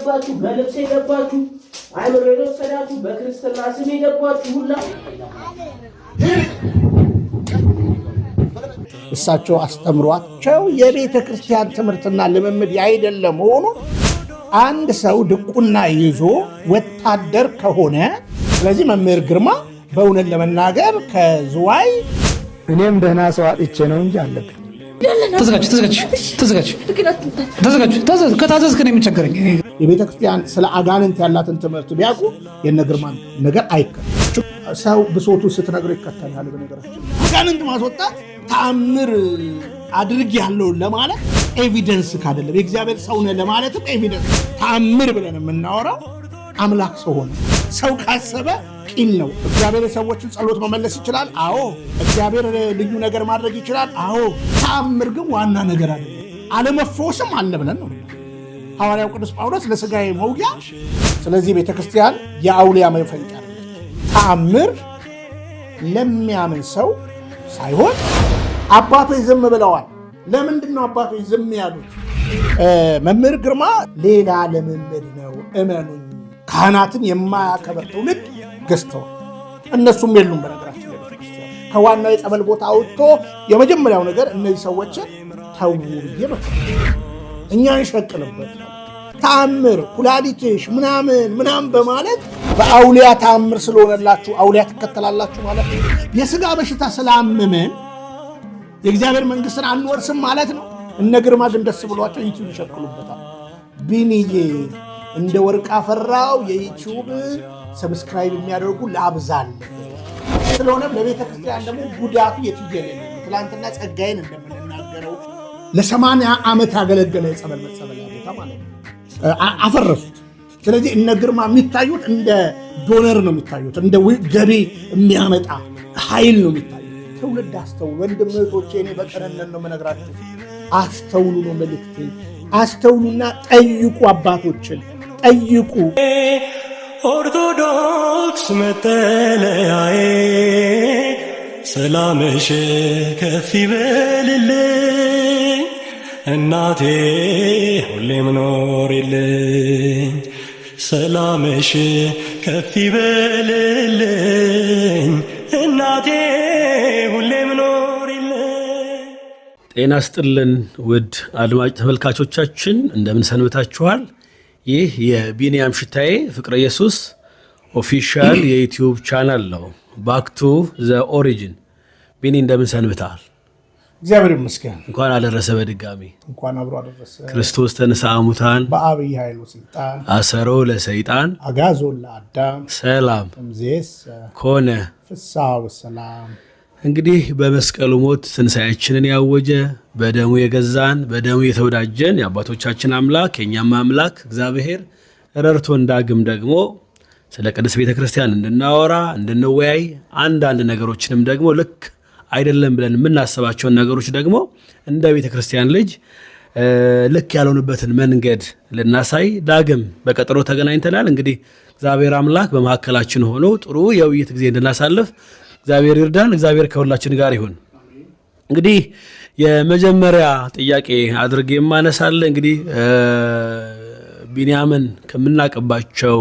የገባችሁ በልብስ የገባችሁ አይምሮ የወሰዳችሁ በክርስትና ስም የገባችሁ ሁላ እሳቸው አስተምሯቸው የቤተ ክርስቲያን ትምህርትና ልምምድ አይደለም ሆኖ አንድ ሰው ድቁና ይዞ ወታደር ከሆነ ስለዚህ መምህር ግርማ በእውነት ለመናገር ከዝዋይ እኔም ደህና ሰው አጥቼ ነው እንጂ አለብኝ። ተዘጋጅ ከታዘዝክ ነው የሚቸገረኝ። የቤተ ክርስቲያን ስለ አጋንንት ያላትን ትምህርት ቢያውቁ የነ ግርማን ነገር አይከተልም። ሰው ብሶቱ ስትነግረው ይከተላል። በነገራችን አጋንንት ማስወጣት ተአምር አድርግ ያለው ለማለት ኤቪደንስ ካደለም የእግዚአብሔር ሰው ነህ ለማለትም ኤቪደንስ ተአምር ብለን የምናወራው አምላክ ሰው ሆነ። ሰው ካሰበ ቂል ነው። እግዚአብሔር የሰዎችን ጸሎት መመለስ ይችላል። አዎ። እግዚአብሔር ልዩ ነገር ማድረግ ይችላል። አዎ። ተአምር ግን ዋና ነገር አይደለም። አለመፈወስም አለ ብለን ነው ሐዋርያው ቅዱስ ጳውሎስ ለሥጋዬ መውጊያ። ስለዚህ ቤተክርስቲያን የአውሊያ መፈንጫ ተአምር ለሚያምን ሰው ሳይሆን አባቶች ዝም ብለዋል። ለምንድን ነው አባቶች ዝም ያሉት? መምህር ግርማ ሌላ ልምምድ ነው እመኑኝ። ካህናትን የማያከብር ትውልድ ገዝተዋል። እነሱም የሉም። በነገራችን ላይ ቤተክርስቲያን ከዋናው የጸበል ቦታ አውጥቶ የመጀመሪያው ነገር እነዚህ ሰዎችን ተው ብዬ እኛ እንሸቅልበት ተአምር ኩላሊትሽ ምናምን በማለት በአውሊያ ተአምር ስለሆነላችሁ አውሊያ ትከተላላችሁ ማለት ነው። የሥጋ በሽታ ስላመመን የእግዚአብሔር መንግሥትን አንወርስም ማለት ነው። እነ ግርማ ግን ደስ ብሏቸው ዩቲዩብ ይሸክሉበታል። ቢኒዬ እንደ ወርቅ አፈራው የዩቲዩብ ሰብስክራይብ የሚያደርጉ ላብዛል። ስለሆነም ለቤተ ክርስቲያን ደግሞ ጉዳቱ የትየለለ ትላንትና ጸጋዬን እንደምንናገረው ለ80 ዓመት ያገለገለ የጸበል መጸበያ ቦታ ማለት ነው አፈረሱት። ስለዚህ እነ ግርማ የሚታዩት እንደ ዶነር ነው የሚታዩት፣ እንደ ገቢ የሚያመጣ ኃይል ነው የሚታዩት። ትውልድ አስተውሉ ወንድም እህቶቼ፣ እኔ በቀነነን ነው የምነግራችሁ። አስተውሉ ነው መልእክቴ። አስተውሉና ጠይቁ፣ አባቶችን ጠይቁ። ኦርቶዶክስ መጠለያዬ ሰላምሽ ከፍ ይበልልኝ እናቴ ሁሌም ኖሪልኝ። ሰላምሽ ከፍ ይበልልኝ እናቴ ሁሌም ኖሪልኝ። ጤና ስጥልን ውድ አድማጭ ተመልካቾቻችን እንደምን ሰንብታችኋል? ይህ የቢኒያም ሽታዬ ፍቅረ ኢየሱስ ኦፊሻል የዩቲዩብ ቻናል ነው። ባክ ቱ ዘ ኦሪጂን። ቢኒ እንደምን ሰንብታል? እግዚአብሔር ይመስገን። እንኳን አደረሰ። በድጋሚ እንኳን አብሮ አደረሰ። ክርስቶስ ተነሥአ እሙታን በአብይ ኃይሉ ስልጣን አሰሮ ለሰይጣን አጋዞ ለአዳም ሰላም እምይእዜሰ ኮነ ፍስሐ ወሰላም። እንግዲህ በመስቀሉ ሞት ትንሣኤያችንን ያወጀ በደሙ የገዛን በደሙ የተወዳጀን የአባቶቻችን አምላክ የእኛም አምላክ እግዚአብሔር ረድቶን ዳግም ደግሞ ስለ ቅድስት ቤተ ክርስቲያን እንድናወራ እንድንወያይ አንዳንድ ነገሮችንም ደግሞ ልክ አይደለም ብለን የምናስባቸውን ነገሮች ደግሞ እንደ ቤተ ክርስቲያን ልጅ ልክ ያልሆኑበትን መንገድ ልናሳይ ዳግም በቀጠሮ ተገናኝተናል። እንግዲህ እግዚአብሔር አምላክ በመካከላችን ሆኖ ጥሩ የውይይት ጊዜ እንድናሳልፍ እግዚአብሔር ይርዳን። እግዚአብሔር ከሁላችን ጋር ይሁን። እንግዲህ የመጀመሪያ ጥያቄ አድርጌ የማነሳለ እንግዲህ ቢንያምን ከምናቀባቸው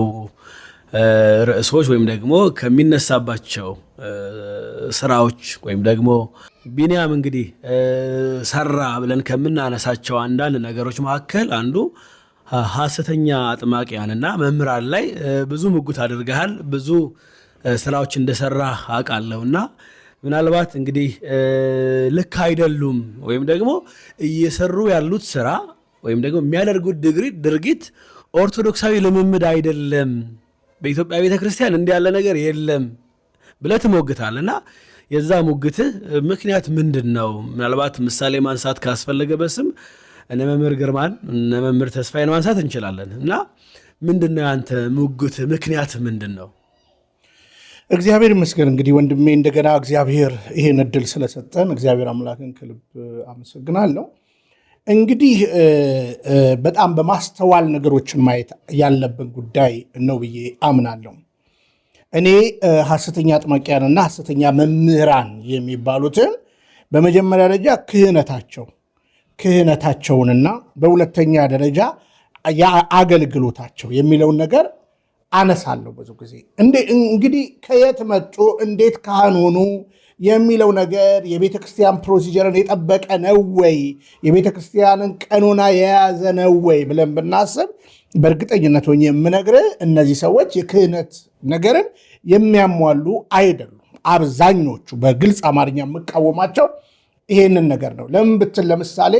ርዕሶች ወይም ደግሞ ከሚነሳባቸው ስራዎች ወይም ደግሞ ቢንያም እንግዲህ ሰራ ብለን ከምናነሳቸው አንዳንድ ነገሮች መካከል አንዱ ሐሰተኛ አጥማቂያንና መምህራን ላይ ብዙ ሙግት አድርገሃል። ብዙ ስራዎች እንደሰራ አውቃለሁና ምናልባት እንግዲህ ልክ አይደሉም ወይም ደግሞ እየሰሩ ያሉት ስራ ወይም ደግሞ የሚያደርጉት ድርጊት ኦርቶዶክሳዊ ልምምድ አይደለም፣ በኢትዮጵያ ቤተክርስቲያን እንዲህ ያለ ነገር የለም ብለህ ትሞግታለና የዛ ሙግትህ ምክንያት ምንድን ነው? ምናልባት ምሳሌ ማንሳት ካስፈለገ በስም እነ መምህር ግርማን እነ መምህር ተስፋዬን ማንሳት እንችላለን እና ምንድነው ያንተ ሙግት ምክንያት ምንድን ነው? እግዚአብሔር ይመስገን። እንግዲህ ወንድሜ እንደገና እግዚአብሔር ይሄን እድል ስለሰጠን እግዚአብሔር አምላክን ከልብ አመሰግናለሁ። እንግዲህ በጣም በማስተዋል ነገሮችን ማየት ያለብን ጉዳይ ነው ብዬ አምናለሁ። እኔ ሐሰተኛ አጥማቂያንና ሐሰተኛ መምህራን የሚባሉትን በመጀመሪያ ደረጃ ክህነታቸውንና በሁለተኛ ደረጃ የአገልግሎታቸው የሚለውን ነገር አነሳለሁ ብዙ ጊዜ። እንግዲህ ከየት መጡ እንዴት ካህን ሆኑ የሚለው ነገር የቤተ ክርስቲያን ፕሮሲጀርን የጠበቀ ነው ወይ የቤተ ክርስቲያንን ቀኖና የያዘ ነው ወይ ብለን ብናስብ በእርግጠኝነት ሆኜ የምነግርህ እነዚህ ሰዎች የክህነት ነገርን የሚያሟሉ አይደሉም። አብዛኞቹ በግልጽ አማርኛ የምቃወማቸው ይሄንን ነገር ነው። ለምን ብትል ለምሳሌ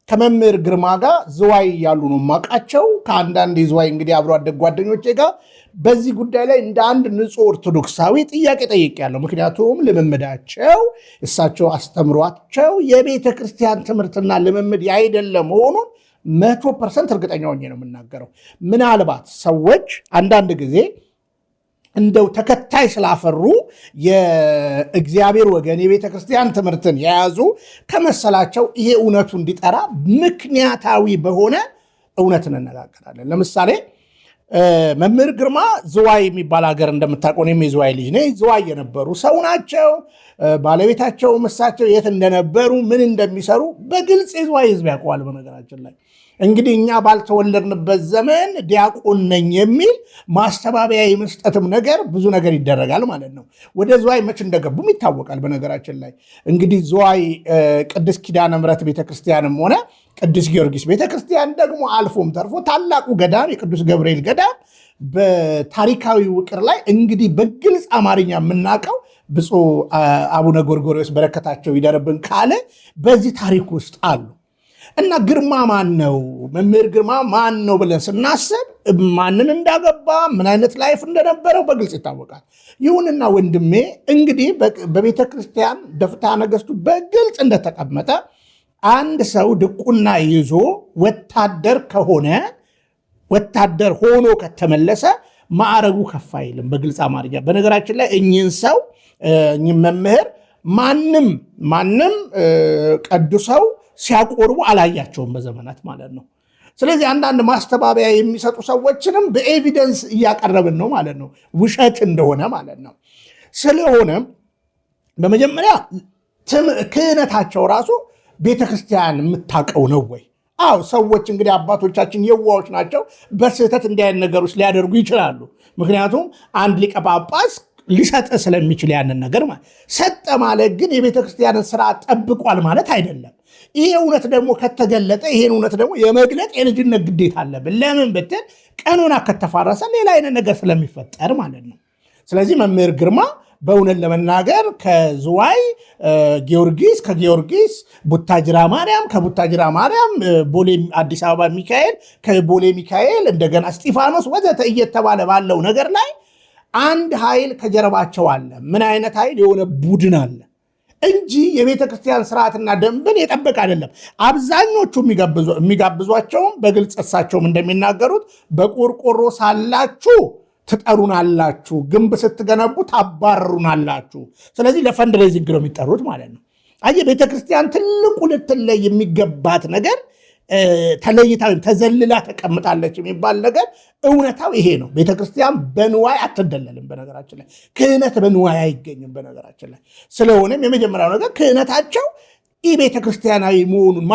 ከመምህር ግርማ ጋር ዝዋይ ያሉ ነው የማውቃቸው። ከአንዳንድ የዝዋይ እንግዲህ አብሮ አደግ ጓደኞቼ ጋር በዚህ ጉዳይ ላይ እንደ አንድ ንጹሕ ኦርቶዶክሳዊ ጥያቄ ጠይቄያለሁ። ምክንያቱም ልምምዳቸው እሳቸው አስተምሯቸው የቤተ ክርስቲያን ትምህርትና ልምምድ ያይደለ መሆኑን 100% እርግጠኛ ሆኜ ነው የምናገረው። ምናልባት ሰዎች አንዳንድ ጊዜ እንደው ተከታይ ስላፈሩ የእግዚአብሔር ወገን የቤተ ክርስቲያን ትምህርትን የያዙ ከመሰላቸው ይሄ እውነቱ እንዲጠራ ምክንያታዊ በሆነ እውነት እንነጋገራለን። ለምሳሌ መምህር ግርማ ዝዋይ የሚባል ሀገር እንደምታውቀው እኔም የዝዋይ ልጅ ነኝ። ዝዋይ የነበሩ ሰው ናቸው። ባለቤታቸው እሳቸው የት እንደነበሩ ምን እንደሚሰሩ በግልጽ የዝዋይ ሕዝብ ያውቀዋል። በነገራችን ላይ እንግዲህ እኛ ባልተወለድንበት ዘመን ዲያቆን ነኝ የሚል ማስተባበያ የመስጠትም ነገር ብዙ ነገር ይደረጋል ማለት ነው። ወደ ዝዋይ መች እንደገቡም ይታወቃል። በነገራችን ላይ እንግዲህ ዝዋይ ቅድስት ኪዳነ ምሕረት ቤተክርስቲያንም ሆነ ቅዱስ ጊዮርጊስ ቤተክርስቲያን ደግሞ አልፎም ተርፎ ታላቁ ገዳም የቅዱስ ገብርኤል ገዳም በታሪካዊ ውቅር ላይ እንግዲህ በግልጽ አማርኛ የምናውቀው ብፁዕ አቡነ ጎርጎርዮስ በረከታቸው ይደርብን ካለ በዚህ ታሪክ ውስጥ አሉ። እና ግርማ ማን ነው? መምህር ግርማ ማን ነው ብለን ስናስብ ማንን እንዳገባ ምን አይነት ላይፍ እንደነበረው በግልጽ ይታወቃል። ይሁንና ወንድሜ እንግዲህ በቤተ ክርስቲያን በፍትሐ ነገሥቱ በግልጽ እንደተቀመጠ አንድ ሰው ድቁና ይዞ ወታደር ከሆነ ወታደር ሆኖ ከተመለሰ ማዕረጉ ከፍ አይልም። በግልጽ አማርኛ በነገራችን ላይ እኚህን ሰው እኚህን መምህር ማንም ቀድሰው ሲያቆርቡ አላያቸውም በዘመናት ማለት ነው። ስለዚህ አንዳንድ ማስተባበያ የሚሰጡ ሰዎችንም በኤቪደንስ እያቀረብን ነው ማለት ነው፣ ውሸት እንደሆነ ማለት ነው። ስለሆነም በመጀመሪያ ክህነታቸው ራሱ ቤተክርስቲያን የምታውቀው ነው ወይ? አዎ ሰዎች እንግዲህ አባቶቻችን የዋዎች ናቸው። በስህተት እንዲህ አይነት ነገሮች ሊያደርጉ ይችላሉ። ምክንያቱም አንድ ሊቀ ጳጳስ ሊሰጥ ስለሚችል ያንን ነገር ማለት ሰጠ ማለት ግን የቤተክርስቲያንን ስርዓት ጠብቋል ማለት አይደለም። ይሄ እውነት ደግሞ ከተገለጠ ይሄን እውነት ደግሞ የመግለጥ የልጅነት ግዴታ አለብን። ለምን ብትል ቀኖና ከተፋረሰ ሌላ አይነት ነገር ስለሚፈጠር ማለት ነው። ስለዚህ መምህር ግርማ በእውነት ለመናገር ከዝዋይ ጊዮርጊስ፣ ከጊዮርጊስ ቡታጅራ ማርያም፣ ከቡታጅራ ማርያም ቦሌ አዲስ አበባ ሚካኤል፣ ከቦሌ ሚካኤል እንደገና እስጢፋኖስ ወዘተ እየተባለ ባለው ነገር ላይ አንድ ኃይል ከጀርባቸው አለ። ምን አይነት ኃይል? የሆነ ቡድን አለ እንጂ የቤተ ክርስቲያን ስርዓትና ደንብን የጠበቅ አይደለም። አብዛኞቹ የሚጋብዟቸውም በግልጽ እሳቸውም እንደሚናገሩት በቆርቆሮ ሳላችሁ ትጠሩናላችሁ፣ ግንብ ስትገነቡ ታባርሩናላችሁ። ስለዚህ ለፈንድሬዚንግ ነው የሚጠሩት ማለት ነው። አየህ ቤተክርስቲያን ትልቁ ልትለይ የሚገባት ነገር ተለይታ ወይም ተዘልላ ተቀምጣለች የሚባል ነገር እውነታው ይሄ ነው። ቤተክርስቲያን በንዋይ አትደለልም። በነገራችን ላይ ክህነት በንዋይ አይገኝም። በነገራችን ላይ ስለሆነም የመጀመሪያው ነገር ክህነታቸው ቤተክርስቲያናዊ መሆኑን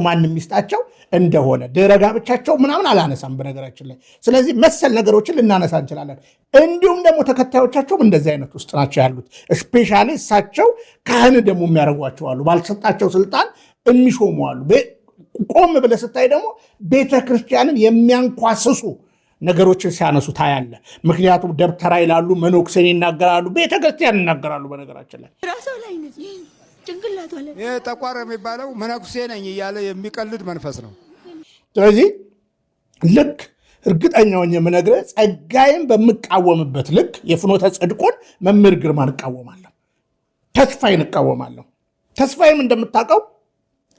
ማንም ይስጣቸው እንደሆነ ድህረ ጋብቻቸው ምናምን አላነሳም በነገራችን ላይ። ስለዚህ መሰል ነገሮችን ልናነሳ እንችላለን። እንዲሁም ደግሞ ተከታዮቻቸውም እንደዚህ አይነት ውስጥ ናቸው ያሉት። ስፔሻሊ እሳቸው ካህን ደግሞ የሚያደርጓቸው አሉ፣ ባልተሰጣቸው ስልጣን የሚሾሙ አሉ። ቆም ብለህ ስታይ ደግሞ ቤተክርስቲያንን የሚያንኳስሱ ነገሮችን ሲያነሱ ታያለ። ምክንያቱም ደብተራ ይላሉ፣ መነኩሴን ይናገራሉ፣ ቤተክርስቲያን ይናገራሉ። በነገራችን ላይ ይህ ጠቋር የሚባለው መነኩሴ ነኝ እያለ የሚቀልድ መንፈስ ነው። ስለዚህ ልክ እርግጠኛውን የምነግርህ ጸጋይን በምቃወምበት ልክ የፍኖተ ጽድቁን መምህር ግርማን እቃወማለሁ፣ ተስፋዬን እቃወማለሁ። ተስፋዬም እንደምታውቀው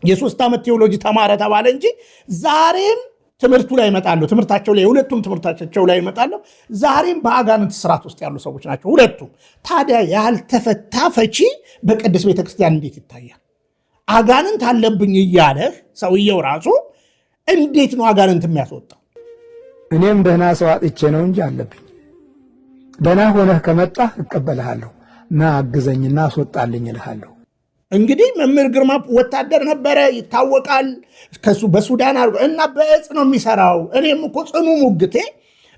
የ3 ዓመት ቴዎሎጂ ተማረ ተባለ እንጂ ዛሬም ትምህርቱ ላይ ይመጣሉ። ትምህርታቸው ላይ የሁለቱም ትምህርታቸው ላይ ይመጣሉ። ዛሬም በአጋንንት ስርዓት ውስጥ ያሉ ሰዎች ናቸው ሁለቱም። ታዲያ ያልተፈታ ፈቺ በቅድስት ቤተክርስቲያን እንዴት ይታያል? አጋንንት አለብኝ እያለህ ሰውየው ራሱ እንዴት ነው አጋንንት የሚያስወጣው? እኔም ደህና ሰው አጥቼ ነው እንጂ አለብኝ። ደህና ሆነህ ከመጣህ እቀበልሃለሁ፣ ና አግዘኝና አስወጣልኝ እልሃለሁ። እንግዲህ መምህር ግርማ ወታደር ነበረ ይታወቃል። ከሱ በሱዳን አድርጎ እና በእጽ ነው የሚሰራው። እኔም እኮ ጽኑ ሙግቴ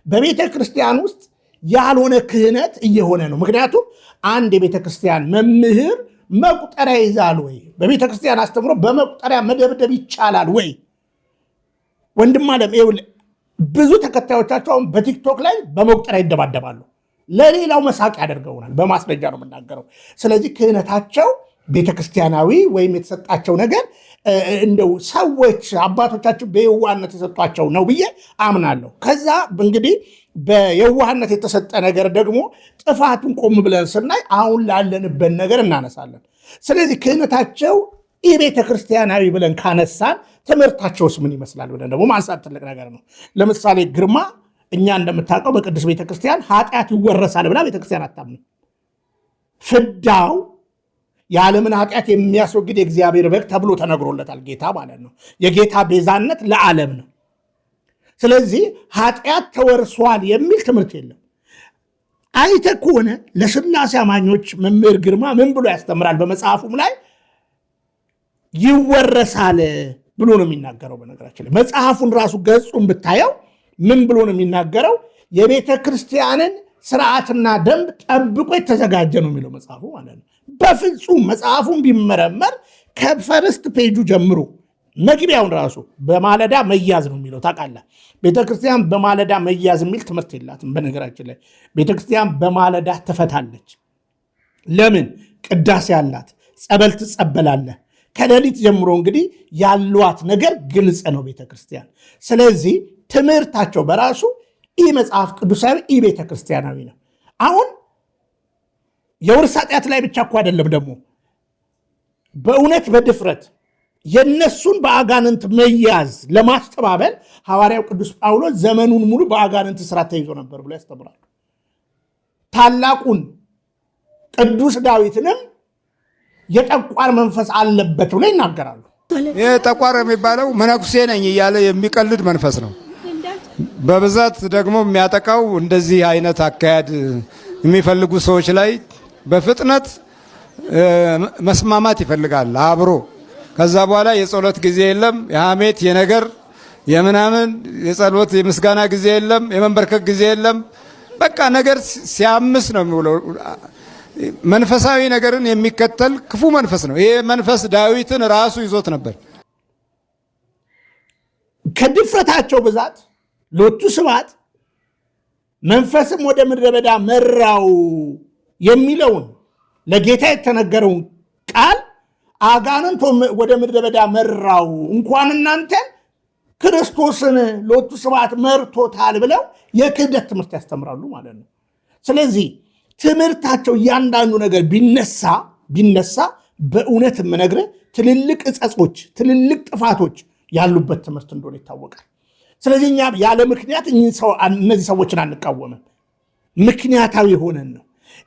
በቤተ ክርስቲያን ውስጥ ያልሆነ ክህነት እየሆነ ነው። ምክንያቱም አንድ የቤተ ክርስቲያን መምህር መቁጠሪያ ይዛል ወይ? በቤተ ክርስቲያን አስተምሮ በመቁጠሪያ መደብደብ ይቻላል ወይ? ወንድም አለም ብዙ ተከታዮቻቸው አሁን በቲክቶክ ላይ በመቁጠሪያ ይደባደባሉ። ለሌላው መሳቅ ያደርገውናል። በማስረጃ ነው የምናገረው። ስለዚህ ክህነታቸው ቤተክርስቲያናዊ ወይም የተሰጣቸው ነገር እንደው ሰዎች አባቶቻችን በየዋህነት የሰጧቸው ነው ብዬ አምናለሁ። ከዛ እንግዲህ በየዋህነት የተሰጠ ነገር ደግሞ ጥፋቱን ቆም ብለን ስናይ አሁን ላለንበት ነገር እናነሳለን። ስለዚህ ክህነታቸው ቤተክርስቲያናዊ ብለን ካነሳን ትምህርታቸውስ ምን ይመስላል ብለን ደግሞ ማንሳት ትልቅ ነገር ነው። ለምሳሌ ግርማ እኛ እንደምታውቀው በቅዱስ ቤተክርስቲያን ኃጢአት ይወረሳል ብላ ቤተክርስቲያን አታምንም። ፍዳው የዓለምን ኃጢአት የሚያስወግድ የእግዚአብሔር በግ ተብሎ ተነግሮለታል። ጌታ ማለት ነው። የጌታ ቤዛነት ለዓለም ነው። ስለዚህ ኃጢአት ተወርሷል የሚል ትምህርት የለም። አይተ ከሆነ ለሥላሴ አማኞች መምህር ግርማ ምን ብሎ ያስተምራል? በመጽሐፉም ላይ ይወረሳል ብሎ ነው የሚናገረው። በነገራችን ላይ መጽሐፉን ራሱ ገጹን ብታየው ምን ብሎ ነው የሚናገረው? የቤተ ክርስቲያንን ስርዓትና ደንብ ጠብቆ የተዘጋጀ ነው የሚለው መጽሐፉ ማለት ነው። በፍጹም መጽሐፉን ቢመረመር ከፈርስት ፔጁ ጀምሮ መግቢያውን ራሱ በማለዳ መያዝ ነው የሚለው። ታውቃለህ፣ ቤተክርስቲያን በማለዳ መያዝ የሚል ትምህርት የላትም። በነገራችን ላይ ቤተክርስቲያን በማለዳ ትፈታለች። ለምን? ቅዳሴ አላት፣ ጸበል ትጸበላለህ። ከሌሊት ጀምሮ እንግዲህ ያሏት ነገር ግልጽ ነው ቤተክርስቲያን። ስለዚህ ትምህርታቸው በራሱ መጽሐፍ ቅዱሳዊ ቤተክርስቲያናዊ ነው። አሁን የውርስ ኃጢአት ላይ ብቻ እኮ አይደለም፣ ደግሞ በእውነት በድፍረት የነሱን በአጋንንት መያዝ ለማስተባበል ሐዋርያው ቅዱስ ጳውሎስ ዘመኑን ሙሉ በአጋንንት ስራት ተይዞ ነበር ብሎ ያስተምራሉ። ታላቁን ቅዱስ ዳዊትንም የጠቋር መንፈስ አለበት ብሎ ይናገራሉ። ይህ ጠቋር የሚባለው መነኩሴ ነኝ እያለ የሚቀልድ መንፈስ ነው። በብዛት ደግሞ የሚያጠቃው እንደዚህ አይነት አካሄድ የሚፈልጉ ሰዎች ላይ በፍጥነት መስማማት ይፈልጋል አብሮ። ከዛ በኋላ የጸሎት ጊዜ የለም፣ የሐሜት የነገር የምናምን የጸሎት የምስጋና ጊዜ የለም፣ የመንበርከክ ጊዜ የለም። በቃ ነገር ሲያምስ ነው የሚውለው። መንፈሳዊ ነገርን የሚከተል ክፉ መንፈስ ነው። ይሄ መንፈስ ዳዊትን ራሱ ይዞት ነበር። ከድፍረታቸው ብዛት ሎቱ ስብሐት መንፈስም ወደ ምድረ በዳ መራው የሚለውን ለጌታ የተነገረውን ቃል አጋንንት ወደ ምድረ በዳ መራው፣ እንኳን እናንተን ክርስቶስን ሎቱ ስብሐት መርቶታል ብለው የክህደት ትምህርት ያስተምራሉ ማለት ነው። ስለዚህ ትምህርታቸው እያንዳንዱ ነገር ቢነሳ በእውነት የምነግርህ ትልልቅ እጸጾች፣ ትልልቅ ጥፋቶች ያሉበት ትምህርት እንደሆነ ይታወቃል። ስለዚህ እኛ ያለ ምክንያት እነዚህ ሰዎችን አንቃወምም፣ ምክንያታዊ ሆነን ነው።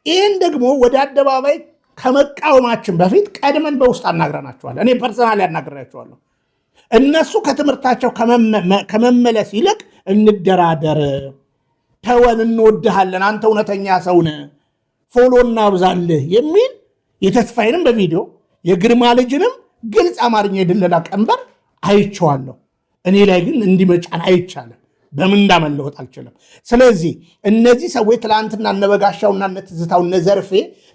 ይህን ደግሞ ወደ አደባባይ ከመቃወማችን በፊት ቀድመን በውስጥ አናግረናቸዋል። እኔ ፐርሰናል ያናግረናቸዋለሁ። እነሱ ከትምህርታቸው ከመመለስ ይልቅ እንደራደር፣ ተወን፣ እንወድሃለን፣ አንተ እውነተኛ ሰውነ፣ ፎሎ እናብዛልህ የሚል የተስፋዬንም በቪዲዮ የግርማ ልጅንም ግልጽ አማርኛ የድለላ ቀንበር አይቼዋለሁ። እኔ ላይ ግን እንዲመጫን አይቻልም። በምን እንዳመለወጥ አልችልም። ስለዚህ እነዚህ ሰዎች ትላንትና እነበጋሻውና እነትዝታው እነዘርፌ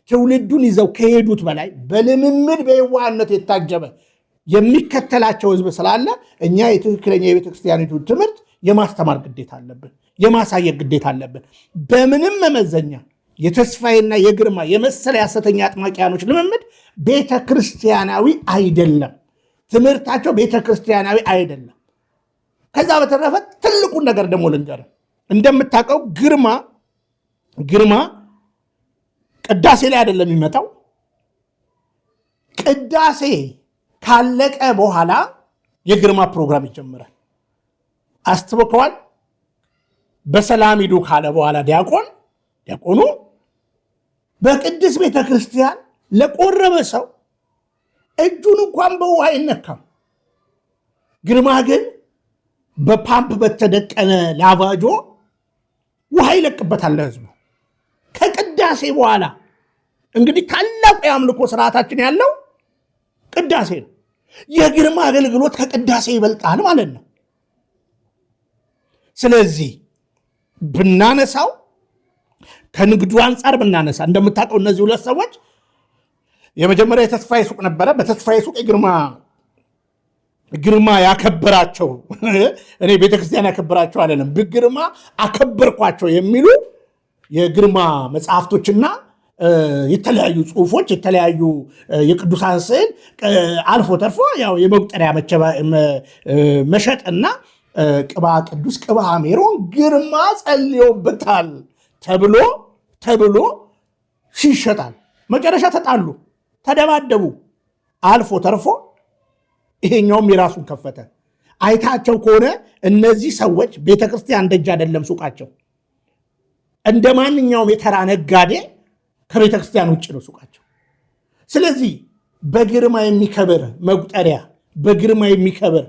ትውልዱን ይዘው ከሄዱት በላይ በልምምድ በየዋህነት የታጀበ የሚከተላቸው ህዝብ ስላለ እኛ የትክክለኛ የቤተክርስቲያኒቱ ትምህርት የማስተማር ግዴታ አለብን፣ የማሳየት ግዴታ አለብን። በምንም መመዘኛ የተስፋዬና የግርማ የመሰለ የሐሰተኛ አጥማቂያኖች ልምምድ ቤተክርስቲያናዊ አይደለም። ትምህርታቸው ቤተክርስቲያናዊ አይደለም። ከዛ በተረፈ ትልቁን ነገር ደግሞ ልንገርህ። እንደምታውቀው ግርማ ቅዳሴ ላይ አይደለም የሚመጣው። ቅዳሴ ካለቀ በኋላ የግርማ ፕሮግራም ይጀምራል። አስተውከዋል። በሰላም ሂዱ ካለ በኋላ ዲያቆኑ በቅድስት ቤተክርስቲያን ለቆረበ ሰው እጁን እንኳን በውሃ አይነካም። ግርማ ግን በፓምፕ በተደቀነ ላቫጆ ውሃ ይለቅበታል ለህዝቡ። ከቅዳሴ በኋላ እንግዲህ ታላቁ የአምልኮ ስርዓታችን ያለው ቅዳሴ ነው። የግርማ አገልግሎት ከቅዳሴ ይበልጣል ማለት ነው። ስለዚህ ብናነሳው ከንግዱ አንጻር ብናነሳ እንደምታውቀው እነዚህ ሁለት ሰዎች የመጀመሪያ የተስፋዬ ሱቅ ነበረ። በተስፋዬ ሱቅ ግርማ ያከበራቸው እኔ ቤተክርስቲያን ያከበራቸው አለንም ግርማ አከበርኳቸው የሚሉ የግርማ መጽሐፍቶችና የተለያዩ ጽሁፎች የተለያዩ የቅዱሳን ስዕል አልፎ ተርፎ ያው የመቁጠሪያ መሸጥና ቅባ ቅዱስ ቅባ ሜሮን ግርማ ጸልዮበታል ተብሎ ይሸጣል። መጨረሻ ተጣሉ፣ ተደባደቡ። አልፎ ተርፎ ይሄኛውም የራሱን ከፈተ። አይታቸው ከሆነ እነዚህ ሰዎች ቤተክርስቲያን ደጅ አይደለም ሱቃቸው። እንደ ማንኛውም የተራ ነጋዴ ከቤተክርስቲያን ውጭ ነው ሱቃቸው። ስለዚህ በግርማ የሚከብር መቁጠሪያ፣ በግርማ የሚከብር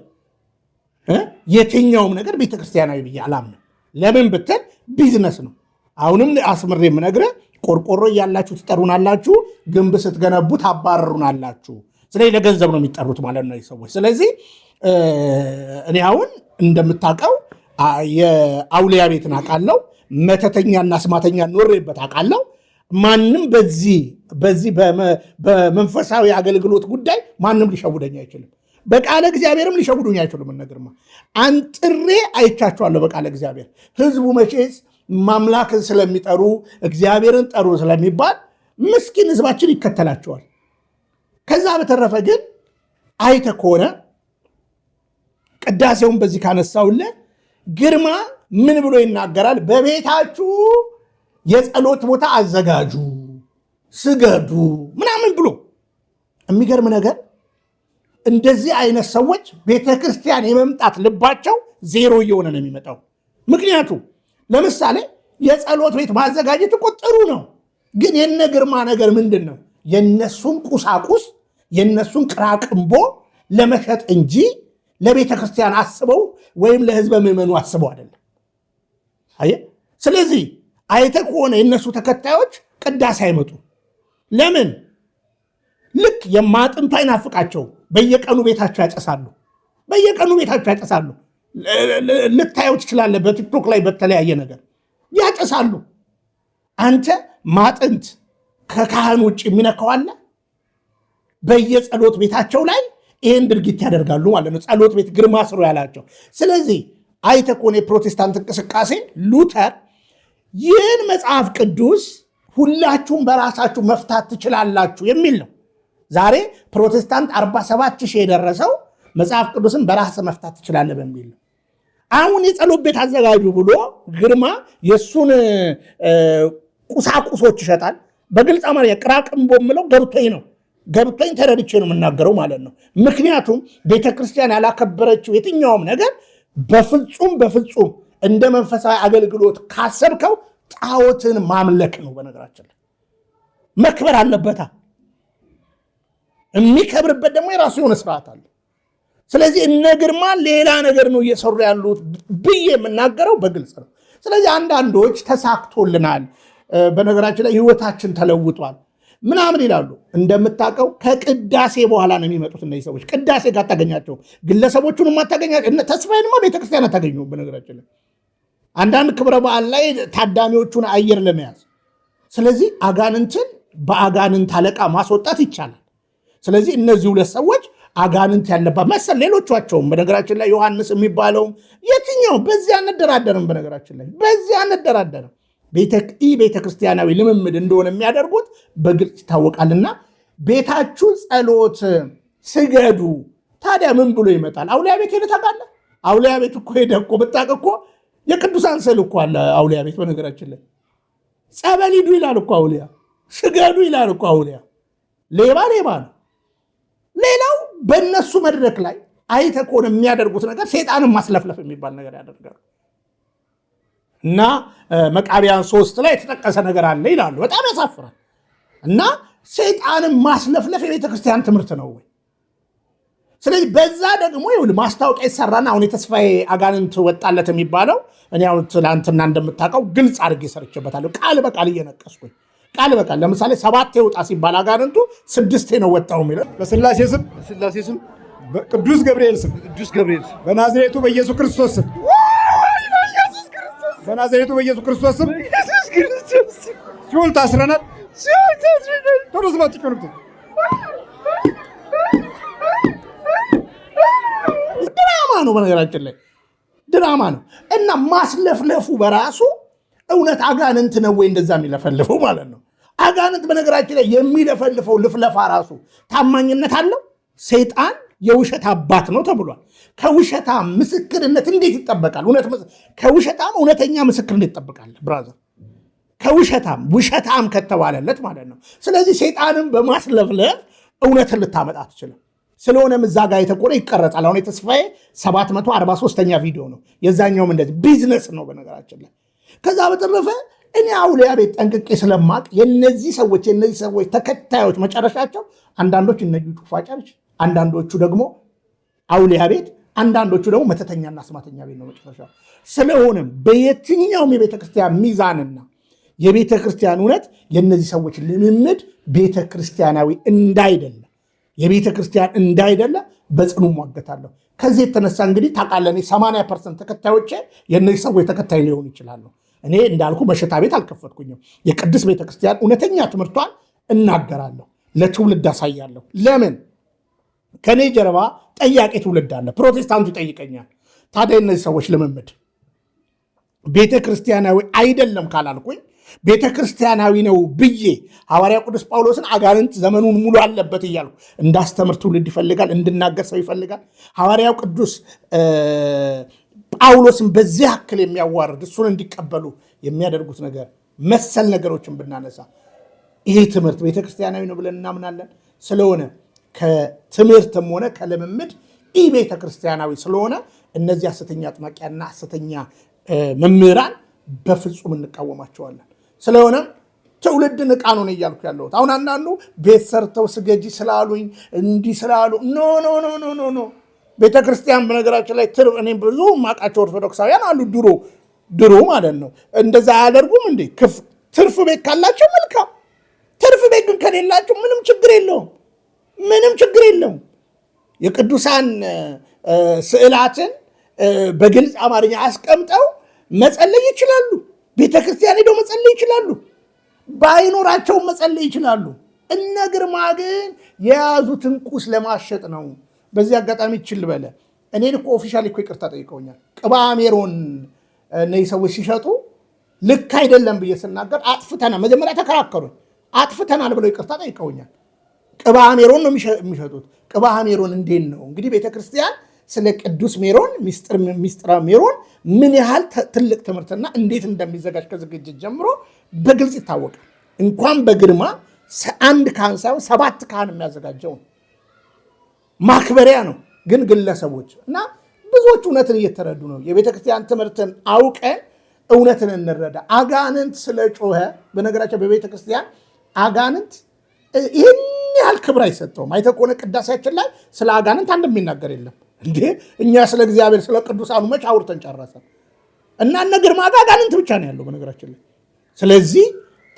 የትኛውም ነገር ቤተክርስቲያናዊ ብዬ አላምንም። ለምን ብትል ቢዝነስ ነው። አሁንም አስምሬ የምነግርህ ቆርቆሮ እያላችሁ ትጠሩናላችሁ፣ ግንብ ስትገነቡ ታባረሩናላችሁ። ስለዚህ ለገንዘብ ነው የሚጠሩት ማለት ነው ሰዎች። ስለዚህ እኔ አሁን እንደምታውቀው የአውሊያ ቤትን አውቃለሁ፣ መተተኛና አስማተኛ ኖሬበት አውቃለሁ። ማንም በዚህ በመንፈሳዊ አገልግሎት ጉዳይ ማንም ሊሸውደኝ አይችልም። በቃለ እግዚአብሔርም ሊሸውዱኝ አይችሉም። እነግርማ አንጥሬ አይቻቸዋለሁ በቃለ እግዚአብሔር። ህዝቡ መቼስ ማምላክን ስለሚጠሩ እግዚአብሔርን ጠሩ ስለሚባል ምስኪን ህዝባችን ይከተላቸዋል። ከዛ በተረፈ ግን አይተ ከሆነ ቅዳሴውን በዚህ ካነሳውልህ ግርማ ምን ብሎ ይናገራል? በቤታችሁ የጸሎት ቦታ አዘጋጁ፣ ስገዱ ምናምን ብሎ። የሚገርም ነገር እንደዚህ አይነት ሰዎች ቤተክርስቲያን የመምጣት ልባቸው ዜሮ እየሆነ ነው የሚመጣው። ምክንያቱም ለምሳሌ የጸሎት ቤት ማዘጋጀት እኮ ጥሩ ነው፣ ግን የነ ግርማ ነገር ምንድን ነው? የነሱን ቁሳቁስ የነሱን ቅራቅንቦ ለመሸጥ እንጂ ለቤተ ክርስቲያን አስበው ወይም ለህዝበ ምዕመኑ አስበው አይደለም። አየህ። ስለዚህ አይተህ ከሆነ የነሱ ተከታዮች ቅዳሴ አይመጡ። ለምን? ልክ የማጥንቱ አይናፍቃቸው። በየቀኑ ቤታቸው ያጨሳሉ። ልታየው ትችላለህ፣ በቲክቶክ ላይ በተለያየ ነገር ያጨሳሉ። አንተ ማጥንት ከካህን ውጭ የሚነካዋለ? በየጸሎት ቤታቸው ላይ ይህን ድርጊት ያደርጋሉ ማለት ነው። ጸሎት ቤት ግርማ ስሩ ያላቸው። ስለዚህ አይተህ ከሆነ የፕሮቴስታንት እንቅስቃሴ ሉተር ይህን መጽሐፍ ቅዱስ ሁላችሁም በራሳችሁ መፍታት ትችላላችሁ የሚል ነው። ዛሬ ፕሮቴስታንት 47,000 የደረሰው መጽሐፍ ቅዱስን በራስ መፍታት ትችላለህ በሚል ነው። አሁን የጸሎት ቤት አዘጋጁ ብሎ ግርማ የእሱን ቁሳቁሶች ይሸጣል። በግልጽ አማርኛ ቅራቅንቦ የምለው ገብቶኝ ተረድቼ ነው የምናገረው ማለት ነው። ምክንያቱም ቤተክርስቲያን ያላከበረችው የትኛውም ነገር በፍጹም እንደ መንፈሳዊ አገልግሎት ካሰብከው ጣዖትን ማምለክ ነው። በነገራችን ላይ መክበር አለበታ። የሚከብርበት ደግሞ የራሱ የሆነ ስርዓት አለ። ስለዚህ እነ ግርማ ሌላ ነገር ነው እየሰሩ ያሉት ብዬ የምናገረው በግልጽ ነው። ስለዚህ አንዳንዶች ተሳክቶልናል፣ በነገራችን ላይ ህይወታችን ተለውጧል ምናምን ይላሉ። እንደምታውቀው ከቅዳሴ በኋላ ነው የሚመጡት እነዚህ ሰዎች። ቅዳሴ ጋር ታገኛቸው፣ ግለሰቦቹን ማታገኛቸው። ተስፋዬንማ ቤተክርስቲያን አታገኘው። በነገራችን ላይ አንዳንድ ክብረ በዓል ላይ ታዳሚዎቹን አየር ለመያዝ። ስለዚህ አጋንንትን በአጋንንት አለቃ ማስወጣት ይቻላል። ስለዚህ እነዚህ ሁለት ሰዎች አጋንንት ያለባት መሰል ሌሎቻቸውም በነገራችን ላይ ዮሐንስ የሚባለውም የትኛው በዚህ አንደራደርም። በነገራችን ላይ በዚህ አንደራደርም። ቤተክርስቲያናዊ ልምምድ እንደሆነ የሚያደርጉት በግልጽ ይታወቃልና ቤታችሁ ጸሎት ስገዱ። ታዲያ ምን ብሎ ይመጣል? አውሊያ ቤት ሄደህ ታውቃለህ? አውሊያ ቤት እኮ ሄደህ እኮ ብታውቅ እኮ የቅዱሳን ስዕል እኮ አለ አውሊያ ቤት። በነገራችን ላይ ጸበል ሂዱ ይላል እኮ አውሊያ፣ ስገዱ ይላል እኮ አውሊያ። ሌባ ነው። ሌላው በእነሱ መድረክ ላይ አይተህ ከሆነ የሚያደርጉት ነገር ሴጣንን ማስለፍለፍ የሚባል ነገር ያደርጋሉ። እና መቃብያን 3 ላይ የተጠቀሰ ነገር አለ ይላሉ። በጣም ያሳፍራል። እና ሴጣንን ማስለፍለፍ የቤተክርስቲያን ትምህርት ነው ወይ? ስለዚህ በዛ ደግሞ ይኸውልህ ማስታወቂያ ይሰራና አሁን የተስፋዬ አጋንንት ወጣለት የሚባለው እኔ አሁን ትናንትና እንደምታውቀው ግልጽ አድርጌ ሰርቼበታለሁ፣ ቃል በቃል እየነቀስኩኝ። ቃል በቃል ለምሳሌ 7 ይውጣ ሲባል አጋንንቱ 6 ነው ወጣው የሚለው በስላሴ ስም በቅዱስ ገብርኤል ስም በናዝሬቱ በኢየሱስ ክርስቶስ ስም በናዝሬቱ በኢየሱስ ክርስቶስ ስም ሲኦል ታስረናል። ቶሎ ስማት ይቀርብት ድራማ ነው። በነገራችን ላይ ድራማ ነው እና ማስለፍለፉ በራሱ እውነት አጋንንት ነው ወይ እንደዛ የሚለፈልፈው ማለት ነው። አጋንንት በነገራችን ላይ የሚለፈልፈው ልፍለፋ ራሱ ታማኝነት አለው። ሰይጣን የውሸት አባት ነው ተብሏል። ከውሸታም ምስክርነት እንዴት ይጠበቃል? ከውሸታም እውነተኛ ምስክርነት ይጠበቃል ብራዘር። ከውሸታም ውሸታም ከተባለለት ማለት ነው። ስለዚህ ሰይጣንም በማስለፍለፍ እውነትን ልታመጣ አትችልም። ስለሆነም እዛ ጋር የተቆረ ይቀረጻል። አሁን የተስፋዬ 743ኛ ቪዲዮ ነው። የዛኛውም እንደዚህ ቢዝነስ ነው በነገራችን ላይ። ከዛ በተረፈ እኔ አውሊያ ቤት ጠንቅቄ ስለማቅ የነዚህ ሰዎች ተከታዮች መጨረሻቸው አንዳንዶች እነጁ ጩፋጨርች፣ አንዳንዶቹ ደግሞ አውሊያ ቤት፣ አንዳንዶቹ ደግሞ መተተኛና አስማተኛ ቤት ነው መጨረሻው። ስለሆነም በየትኛውም የቤተክርስቲያን ሚዛንና የቤተክርስቲያን እውነት የነዚህ ሰዎች ልምምድ ቤተክርስቲያናዊ እንዳይደለ የቤተክርስቲያን እንዳይደለ በጽኑ ሟገታለሁ። ከዚህ የተነሳ እንግዲህ ታውቃለህ 80% ተከታዮቼ የነዚህ ሰዎች ተከታይ ሊሆኑ ይችላሉ። እኔ እንዳልኩ በሽታ ቤት አልከፈትኩኝም። የቅድስት ቤተክርስቲያን እውነተኛ ትምህርቷን እናገራለሁ፣ ለትውልድ አሳያለሁ። ለምን ከኔ ጀርባ ጠያቂ ትውልድ አለ። ፕሮቴስታንቱ ይጠይቀኛል። ታዲያ እነዚህ ሰዎች ልምምድ ቤተክርስቲያናዊ አይደለም ካላልኩኝ ቤተክርስቲያናዊ ነው ብዬ ሐዋርያው ቅዱስ ጳውሎስን አጋንንት ዘመኑን ሙሉ አለበት እያልኩ እንዳስተምር ትውልድ ይፈልጋል፣ እንድናገር ሰው ይፈልጋል። ሐዋርያው ቅዱስ ጳውሎስን በዚህ ያክል የሚያዋርድ እሱን እንዲቀበሉ የሚያደርጉት ነገር መሰል ነገሮችን ብናነሳ ይሄ ትምህርት ቤተክርስቲያናዊ ነው ብለን እናምናለን። ስለሆነ ከትምህርትም ሆነ ከልምምድ ይህ ቤተክርስቲያናዊ ስለሆነ እነዚህ ሐሰተኛ አጥማቂያና ሐሰተኛ መምህራን በፍጹም እንቃወማቸዋለን። ስለሆነ ትውልድ ንቃ ነው እያልኩ ያለሁት። አሁን አንዳንዱ ቤት ሰርተው ስገጂ ስላሉኝ እንዲህ ስላሉ ኖ ቤተክርስቲያን በነገራችን ላይ እኔ ብዙ ማቃቸው ኦርቶዶክሳውያን አሉ ድሮ ማለት ነው እንደዛ አያደርጉም እንዴ? ትርፍ ቤት ካላቸው መልካም፣ ትርፍ ቤት ግን ከሌላቸው ምንም ችግር የለውም። የቅዱሳን ስዕላትን በግልጽ አማርኛ አስቀምጠው መጸለይ ይችላሉ። ቤተክርስቲያን ሄደው መጸለይ ይችላሉ። ባይኖራቸውም መጸለይ ይችላሉ። እነ ግርማ ግን የያዙትን ቁስ ለማሸጥ ነው። በዚህ አጋጣሚ ይችል በለ እኔን እኮ ኦፊሻሊ እኮ ይቅርታ ጠይቀውኛል። ቅባ ሜሮን እነዚህ ሰዎች ሲሸጡ ልክ አይደለም ብዬ ስናገር አጥፍተናል፣ መጀመሪያ ተከራከሩኝ። አጥፍተናል ብለው ይቅርታ ጠይቀውኛል። ቅባ ሜሮን ነው የሚሸጡት። ቅባ ሜሮን እንዴት ነው እንግዲህ ቤተክርስቲያን ስለ ቅዱስ ሜሮን ሚስጥረ ሜሮን ምን ያህል ትልቅ ትምህርትና እንዴት እንደሚዘጋጅ ከዝግጅት ጀምሮ በግልጽ ይታወቃል። እንኳን በግርማ 1 ካህን ሳይሆን 7 ካህን የሚያዘጋጀው ማክበሪያ ነው። ግን ግለሰቦች እና ብዙዎች እውነትን እየተረዱ ነው። የቤተክርስቲያን ትምህርትን አውቀን እውነትን እንረዳ። አጋንንት ስለ ጮኸ በነገራቸው በቤተክርስቲያን አጋንንት ይህን ያህል ክብር አይሰጠውም። አይተህ ከሆነ ቅዳሴያችን ላይ ስለ አጋንንት አንድ የሚናገር የለም እንዴ። እኛ ስለ እግዚአብሔር ስለ ቅዱሳኑ መች አውርተን ጨረሰ እና እነ ግርማ አጋንንት ብቻ ነው ያለው በነገራችን ላይ። ስለዚህ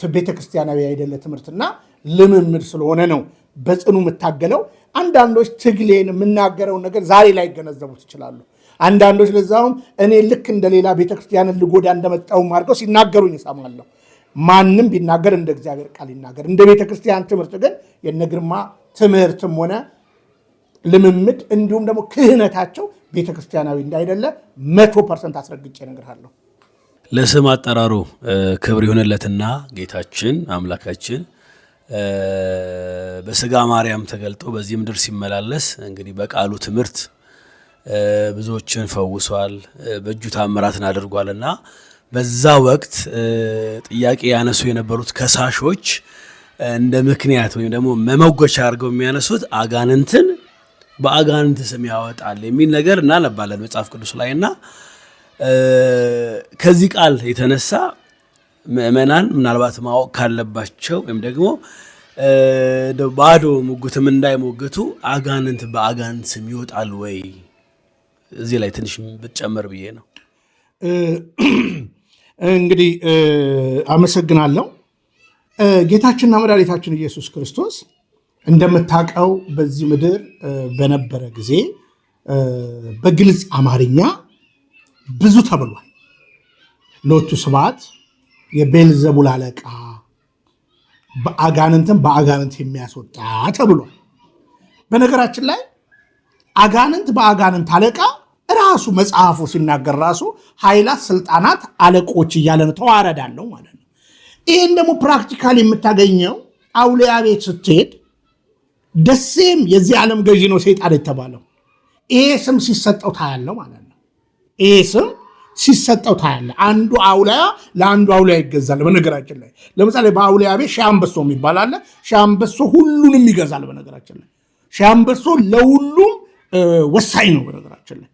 ቤተክርስቲያናዊ አይደለ ትምህርትና ልምምድ ስለሆነ ነው በጽኑ የምታገለው። አንዳንዶች ትግሌን የምናገረውን ነገር ዛሬ ላይ ገነዘቡት ይችላሉ። አንዳንዶች ለዛውም እኔ ልክ እንደሌላ ቤተክርስቲያንን ልጎዳ እንደመጣውም አድርገው ሲናገሩኝ እሰማለሁ። ማንም ቢናገር እንደ እግዚአብሔር ቃል ይናገር። እንደ ቤተክርስቲያን ትምህርት ግን የነ ግርማ ትምህርትም ሆነ ልምምድ እንዲሁም ደግሞ ክህነታቸው ቤተክርስቲያናዊ እንዳይደለ 100% አስረግጬ እነግርሃለሁ። ለስም አጠራሩ ክብር ይሁንለትና ጌታችን አምላካችን በስጋ ማርያም ተገልጦ በዚህ ምድር ሲመላለስ እንግዲህ በቃሉ ትምህርት ብዙዎችን ፈውሷል፣ በእጁ ታምራትን አድርጓልና በዛ ወቅት ጥያቄ ያነሱ የነበሩት ከሳሾች እንደ ምክንያት ወይም ደግሞ መመጎቻ አድርገው የሚያነሱት አጋንንትን በአጋንንት ስም ያወጣል የሚል ነገር እናነባለን መጽሐፍ ቅዱስ ላይና ከዚህ ቃል የተነሳ ምእመናን ምናልባት ማወቅ ካለባቸው ወይም ደግሞ ባዶ ሙግትም እንዳይሞግቱ አጋንንት በአጋንንት ስም ይወጣል ወይ እዚህ ላይ ትንሽ ብትጨምር ብዬ ነው። እንግዲህ አመሰግናለሁ። ጌታችንና መድኃኒታችን ኢየሱስ ክርስቶስ እንደምታውቀው በዚህ ምድር በነበረ ጊዜ በግልጽ አማርኛ ብዙ ተብሏል። ሎቱ ስብሐት የቤልዘቡል አለቃ፣ በአጋንንትም በአጋንንት የሚያስወጣ ተብሏል። በነገራችን ላይ አጋንንት በአጋንንት አለቃ ራሱ መጽሐፉ ሲናገር ራሱ ኃይላት፣ ስልጣናት፣ አለቆች እያለ ነው፣ ተዋረድ አለው ማለት ነው። ይህን ደግሞ ፕራክቲካል የምታገኘው አውሊያ ቤት ስትሄድ ደሴም የዚህ ዓለም ገዢ ነው ሰይጣን የተባለው ይሄ ስም ሲሰጠው ታያለው ማለት ነው። ይሄ ስም ሲሰጠው ታያለ። አንዱ አውሊያ ለአንዱ አውሊያ ይገዛል። በነገራችን ላይ ለምሳሌ በአውሊያ ቤት ሻምበሶ የሚባል አለ። ሻምበሶ ሁሉንም ይገዛል። በነገራችን ላይ ሻምበሶ ለሁሉም ወሳኝ ነው። በነገራችን ላይ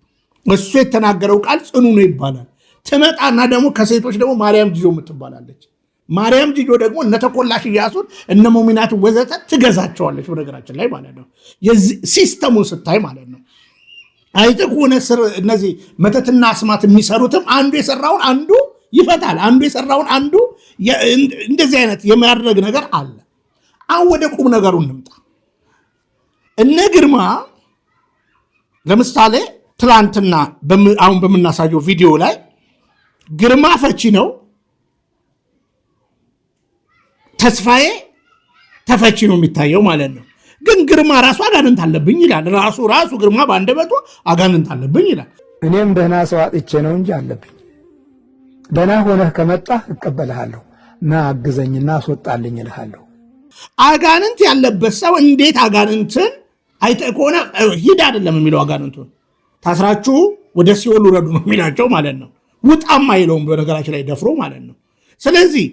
እሱ የተናገረው ቃል ጽኑ ነው ይባላል። ትመጣና ደግሞ ከሴቶች ደግሞ ማርያም ጂጆ የምትባላለች። ማርያም ጂጆ ደግሞ እነ ተኮላሽ ኢያሱን እነ ሞሚናት ወዘተ ትገዛቸዋለች። በነገራችን ላይ ማለት ነው ሲስተሙን ስታይ ማለት ነው። አይተህ ከሆነ እነዚህ መተትና አስማት የሚሰሩትም አንዱ የሰራውን አንዱ ይፈታል፣ አንዱ የሰራውን አንዱ እንደዚህ አይነት የሚያደርግ ነገር አለ። አሁን ወደ ቁም ነገሩ እንምጣ። እነ ግርማ ለምሳሌ ትላንትና አሁን በምናሳየው ቪዲዮ ላይ ግርማ ፈቺ ነው፣ ተስፋዬ ተፈቺ ነው የሚታየው ማለት ነው። ግን ግርማ ራሱ አጋንንት አለብኝ ይላል። ራሱ ግርማ በአንደበቱ አጋንንት አለብኝ ይላል። እኔም ደህና ሰው አጥቼ ነው እንጂ አለብኝ። ደህና ሆነህ ከመጣህ እቀበልሃለሁ፣ ና አግዘኝና አስወጣልኝ እልሃለሁ። አጋንንት ያለበት ሰው እንዴት አጋንንትን አይተህ ከሆነ ሂድ አይደለም የሚለው አጋንንቱን ታስራችሁ ወደ ሲኦል ውረዱ ነው የሚላቸው ማለት ነው። ውጣም አይለውም በነገራችን ላይ ደፍሮ ማለት ነው። ስለዚህ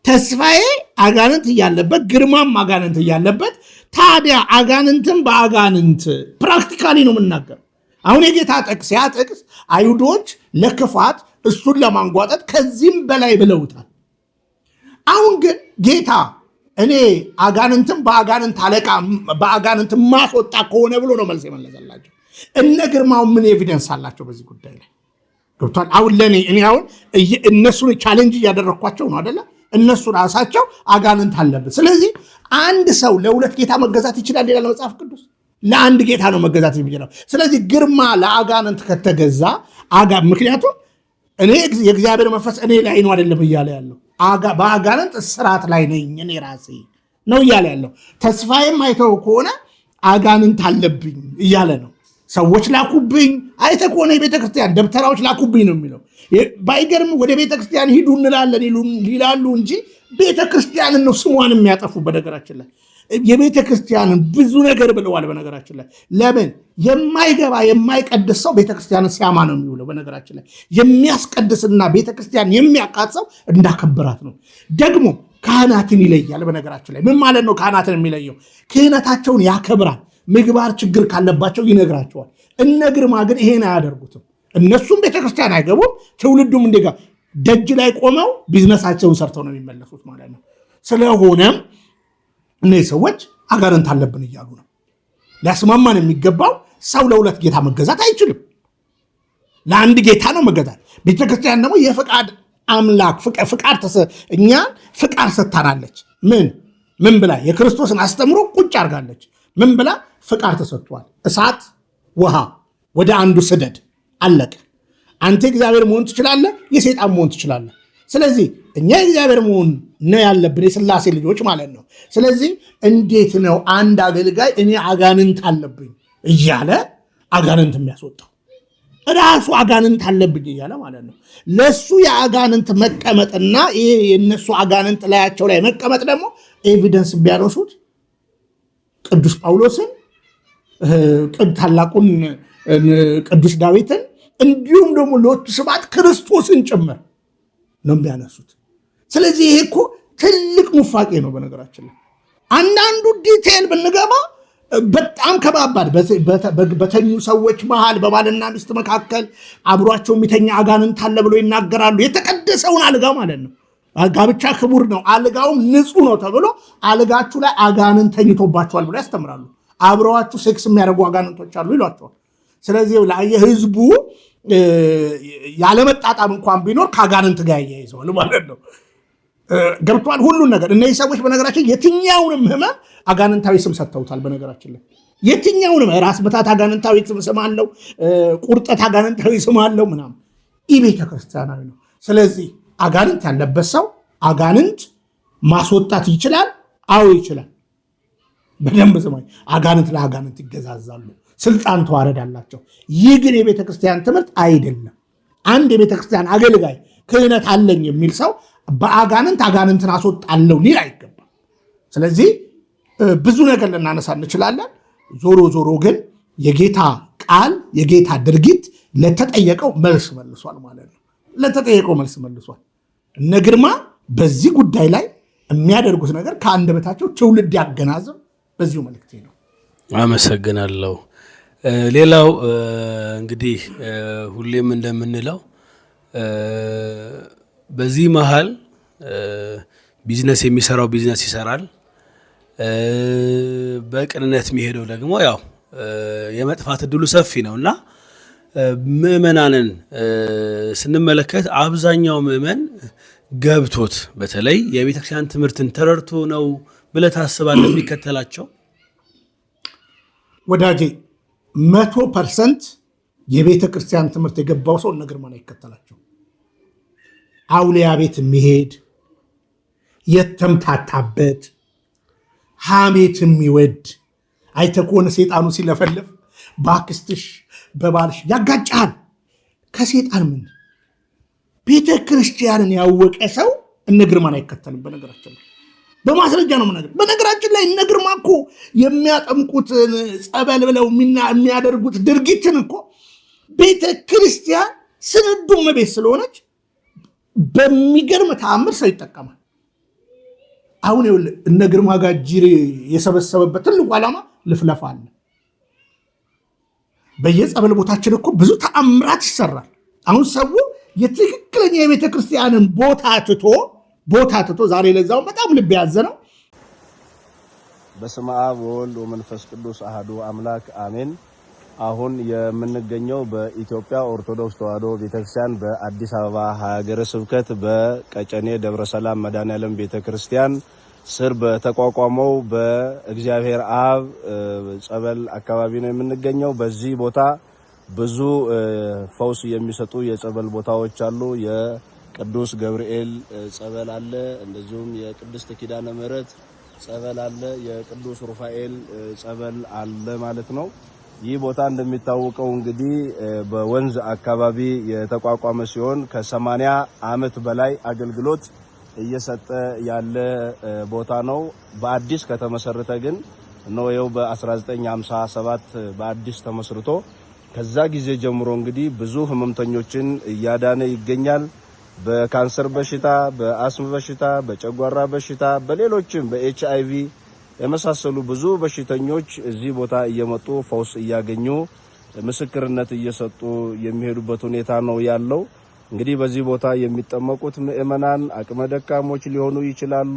ተስፋዬ አጋንንት እያለበት ግርማም አጋንንት እያለበት ታዲያ አጋንንትን በአጋንንት ፕራክቲካሊ ነው የምናገር። አሁን የጌታ ጥቅስ ያ ጥቅስ አይሁዶች ለክፋት እሱን ለማንጓጠጥ ከዚህም በላይ ብለውታል። አሁን ግን ጌታ እኔ አጋንንትን በአጋንንት አለቃ በአጋንንት ማስወጣ ከሆነ ብሎ ነው መልስ የመለሰላቸው። እነ ግርማው ምን ኤቪደንስ አላቸው በዚህ ጉዳይ ላይ ገብቷል? አሁን ለእኔ አሁን እነሱን ቻሌንጅ እያደረግኳቸው ነው አደለ? እነሱ ራሳቸው አጋንንት አለበት። ስለዚህ አንድ ሰው ለሁለት ጌታ መገዛት ይችላል ይላል መጽሐፍ ቅዱስ። ለአንድ ጌታ ነው መገዛት የሚችለው። ስለዚህ ግርማ ለአጋንንት ከተገዛ ምክንያቱም እኔ የእግዚአብሔር መንፈስ እኔ ላይ ነው አይደለም እያለ ያለው በአጋንንት ስርዓት ላይ ነኝ እኔ ራሴ ነው እያለ ያለው። ተስፋዬም አይተው ከሆነ አጋንንት አለብኝ እያለ ነው። ሰዎች ላኩብኝ፣ አይተህ ከሆነ የቤተክርስቲያን ደብተራዎች ላኩብኝ ነው የሚለው። ባይገርም ወደ ቤተክርስቲያን ሂዱ እንላለን ይላሉ እንጂ ቤተክርስቲያንን ነው ስሟን የሚያጠፉ። በነገራችን ላይ የቤተክርስቲያንን ብዙ ነገር ብለዋል። በነገራችን ላይ ለምን የማይገባ የማይቀድስ ሰው ቤተክርስቲያንን ሲያማ ነው የሚውለው። በነገራችን ላይ የሚያስቀድስና ቤተክርስቲያን የሚያቃጽሰው እንዳከበራት ነው። ደግሞ ካህናትን ይለያል። በነገራችን ላይ ምን ማለት ነው? ካህናትን የሚለየው ክህነታቸውን ያከብራል። ምግባር ችግር ካለባቸው ይነግራቸዋል። እነ ግርማ ግን ይሄን አያደርጉትም። እነሱም ቤተክርስቲያን አይገቡም። ትውልዱም እንደጋ ደጅ ላይ ቆመው ቢዝነሳቸውን ሰርተው ነው የሚመለሱት ማለት ነው። ስለሆነም እነዚህ ሰዎች አጋንንት አለብን እያሉ ነው። ሊያስማማን የሚገባው ሰው ለሁለት ጌታ መገዛት አይችልም። ለአንድ ጌታ ነው መገዛት። ቤተክርስቲያን ደግሞ የፍቃድ አምላክ እኛን ፍቃድ ሰጥታናለች። ምን ብላ? የክርስቶስን አስተምሮ ቁጭ አድርጋለች። ምን ብላ? ፍቃድ ተሰጥቷል። እሳት፣ ውሃ ወደ አንዱ ስደድ፣ አለቀ። አንተ እግዚአብሔር መሆን ትችላለህ፣ የሰይጣን መሆን ትችላለህ። ስለዚህ እኛ የእግዚአብሔር መሆን ነው ያለብን፣ የሥላሴ ልጆች ማለት ነው። ስለዚህ እንዴት ነው አንድ አገልጋይ እኔ አጋንንት አለብኝ እያለ አጋንንት የሚያስወጣው? ራሱ አጋንንት አለብኝ እያለ ማለት ነው። ለሱ የአጋንንት መቀመጥና ይሄ የነሱ አጋንንት ላያቸው ላይ መቀመጥ ደግሞ ኤቪደንስ ቢያነሱት ቅዱስ ጳውሎስን፣ ታላቁን ቅዱስ ዳዊትን እንዲሁም ደግሞ ሎቱ ስብሐት ክርስቶስን ጭምር ነው ቢያነሱት። ስለዚህ ይሄ እኮ ትልቅ ሙፋቄ ነው። በነገራችን ላይ አንዳንዱ ዲቴል ብንገባ በጣም ከባባድ በተኙ ሰዎች መሃል በባልና ሚስት መካከል አብሯቸው የሚተኛ አጋንንት አለ ብሎ ይናገራሉ። የተቀደሰውን አልጋ ማለት ነው። ጋብቻ ክቡር ነው፣ አልጋውም ንጹህ ነው ተብሎ አልጋችሁ ላይ አጋንንት ተኝቶባቸዋል ብሎ ያስተምራሉ። አብረዋችሁ ሴክስ የሚያደርጉ አጋንንቶች አሉ ይሏቸዋል። ስለዚህ ህዝቡ ያለመጣጣም እንኳን ቢኖር ከአጋንንት ጋር ያያይዘዋል ማለት ነው። ገብቷል ሁሉን ነገር። እነዚህ ሰዎች በነገራችን የትኛውንም ህመም አጋንንታዊ ስም ሰጥተውታል። በነገራችን ላይ የትኛውንም ራስ ምታት አጋንንታዊ ስም አለው፣ ቁርጠት አጋንንታዊ ስም አለው ምናምን። ይህ ቤተክርስቲያናዊ ነው። ስለዚህ አጋንንት ያለበት ሰው አጋንንት ማስወጣት ይችላል። አዎ ይችላል። በደንብ ስማኝ። አጋንንት ለአጋንንት ይገዛዛሉ፣ ስልጣን ተዋረድ አላቸው። ይህ ግን የቤተክርስቲያን ትምህርት አይደለም። አንድ የቤተክርስቲያን አገልጋይ ክህነት አለኝ የሚል ሰው በአጋንንት አጋንንትን አስወጣለሁ ሊል አይገባም። ስለዚህ ብዙ ነገር ልናነሳ እንችላለን። ዞሮ ዞሮ ግን የጌታ ቃል የጌታ ድርጊት ለተጠየቀው መልስ መልሷል ማለት ነው። ለተጠየቀው መልስ መልሷል። እነ ግርማ በዚህ ጉዳይ ላይ የሚያደርጉት ነገር ከአንደበታቸው ትውልድ ያገናዝብ በዚሁ መልእክቴ ነው። አመሰግናለሁ። ሌላው እንግዲህ ሁሌም እንደምንለው በዚህ መሃል ቢዝነስ የሚሰራው ቢዝነስ ይሰራል፣ በቅንነት የሚሄደው ደግሞ ያው የመጥፋት እድሉ ሰፊ ነውና ምዕመናንን ስንመለከት አብዛኛው ምዕመን ገብቶት በተለይ የቤተክርስቲያን ትምህርትን ተረድቶ ነው ብለህ ታስባለህ የሚከተላቸው? ወዳጄ 100% የቤተክርስቲያን ትምህርት የገባው ሰው እነ ግርማን አይከተላቸው። አውሊያ ቤት የሚሄድ የተምታታበት ሐሜት የሚወድ አይተህ ከሆነ ሴጣኑ ሲለፈልፍ በአክስትሽ በባልሽ ያጋጫል። ከሴጣን ምን ቤተ ክርስቲያንን ያወቀ ሰው እነ ግርማን አይከተልም። በነገራችን ላይ በማስረጃ ነው የምነግርህ። በነገራችን ላይ እነ ግርማ እኮ የሚያጠምቁት ጸበል ብለው የሚያደርጉት ድርጊትን እኮ ቤተ ክርስቲያን ስንዱ እመቤት ስለሆነች በሚገርም ተአምር ሰው ይጠቀማል። አሁን ይኸውልህ እነ ግርማ ጋር ጅሬ የሰበሰበበት ትልቁ ዓላማ ልፍለፋ አለ። በየጸበል ቦታችን እኮ ብዙ ተአምራት ይሰራል። አሁን ሰው የትክክለኛ የቤተ ክርስቲያንን ቦታ ትቶ ዛሬ ለዛው በጣም ልብ ያዘነው። በስመ አብ ወወልድ ወመንፈስ ቅዱስ አሐዱ አምላክ አሜን። አሁን የምንገኘው በኢትዮጵያ ኦርቶዶክስ ተዋሕዶ ቤተክርስቲያን በአዲስ አበባ ሀገረ ስብከት በቀጨኔ ደብረ ሰላም መድኃኔዓለም ቤተክርስቲያን ስር በተቋቋመው በእግዚአብሔር አብ ጸበል አካባቢ ነው የምንገኘው። በዚህ ቦታ ብዙ ፈውስ የሚሰጡ የጸበል ቦታዎች አሉ። የቅዱስ ገብርኤል ጸበል አለ፣ እንደዚሁም የቅድስት ኪዳነ ምሕረት ጸበል አለ፣ የቅዱስ ሩፋኤል ጸበል አለ ማለት ነው። ይህ ቦታ እንደሚታወቀው እንግዲህ በወንዝ አካባቢ የተቋቋመ ሲሆን ከ80 ዓመት በላይ አገልግሎት እየሰጠ ያለ ቦታ ነው። በአዲስ ከተመሰረተ ግን ነው በ1957 በአዲስ ተመስርቶ ከዛ ጊዜ ጀምሮ እንግዲህ ብዙ ህመምተኞችን እያዳነ ይገኛል። በካንሰር በሽታ፣ በአስም በሽታ፣ በጨጓራ በሽታ፣ በሌሎችም በኤችአይቪ የመሳሰሉ ብዙ በሽተኞች እዚህ ቦታ እየመጡ ፈውስ እያገኙ ምስክርነት እየሰጡ የሚሄዱበት ሁኔታ ነው ያለው። እንግዲህ በዚህ ቦታ የሚጠመቁት ምእመናን አቅመ ደካሞች ሊሆኑ ይችላሉ።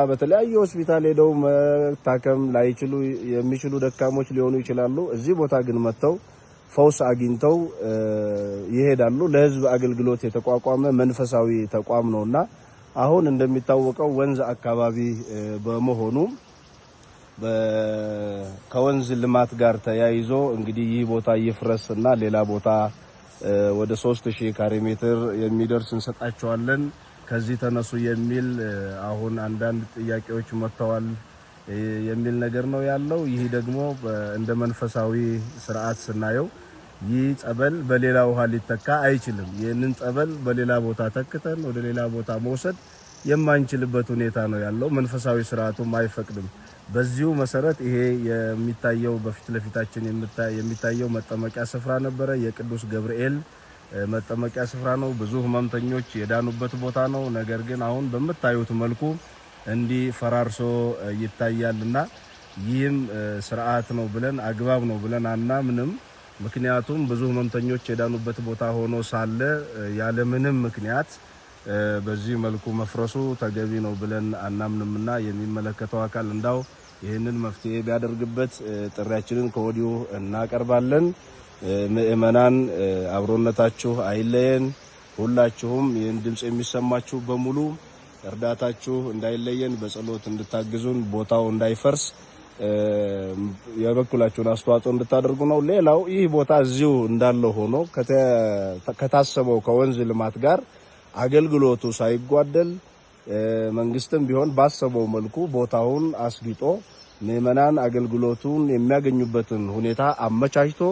በተለያየ ሆስፒታል ሄደው መታከም ላይችሉ የሚችሉ ደካሞች ሊሆኑ ይችላሉ። እዚህ ቦታ ግን መጥተው ፈውስ አግኝተው ይሄዳሉ። ለህዝብ አገልግሎት የተቋቋመ መንፈሳዊ ተቋም ነውና አሁን እንደሚታወቀው ወንዝ አካባቢ በመሆኑ ከወንዝ ልማት ጋር ተያይዞ እንግዲህ ይህ ቦታ ይፍረስና ሌላ ቦታ ወደ 3000 ካሬ ሜትር የሚደርስ እንሰጣቸዋለን ከዚህ ተነሱ የሚል አሁን አንዳንድ ጥያቄዎች መጥተዋል የሚል ነገር ነው ያለው። ይህ ደግሞ እንደ መንፈሳዊ ስርዓት ስናየው ይህ ጸበል በሌላ ውሃ ሊተካ አይችልም። ይህንን ጸበል በሌላ ቦታ ተክተን ወደ ሌላ ቦታ መውሰድ የማንችልበት ሁኔታ ነው ያለው። መንፈሳዊ ስርዓቱም አይፈቅድም። በዚሁ መሰረት ይሄ የሚታየው በፊት ለፊታችን የሚታየው መጠመቂያ ስፍራ ነበረ። የቅዱስ ገብርኤል መጠመቂያ ስፍራ ነው። ብዙ ህመምተኞች የዳኑበት ቦታ ነው። ነገር ግን አሁን በምታዩት መልኩ እንዲህ ፈራርሶ ይታያልና ይህም ስርዓት ነው ብለን አግባብ ነው ብለን አናምንም። ምክንያቱም ብዙ ህመምተኞች የዳኑበት ቦታ ሆኖ ሳለ ያለምንም ምክንያት በዚህ መልኩ መፍረሱ ተገቢ ነው ብለን አናምንምና የሚመለከተው አካል እንዳው ይህንን መፍትሄ ቢያደርግበት ጥሪያችንን ከወዲሁ እናቀርባለን። ምእመናን አብሮነታችሁ አይለየን። ሁላችሁም ይህን ድምጽ የሚሰማችሁ በሙሉ እርዳታችሁ እንዳይለየን በጸሎት እንድታግዙን ቦታው እንዳይፈርስ የበኩላችሁን አስተዋጽኦ እንድታደርጉ ነው። ሌላው ይህ ቦታ እዚሁ እንዳለ ሆኖ ከታሰበው ከወንዝ ልማት ጋር አገልግሎቱ ሳይጓደል መንግስትም ቢሆን ባሰበው መልኩ ቦታውን አስጊጦ ምዕመናን አገልግሎቱን የሚያገኙበትን ሁኔታ አመቻችቶ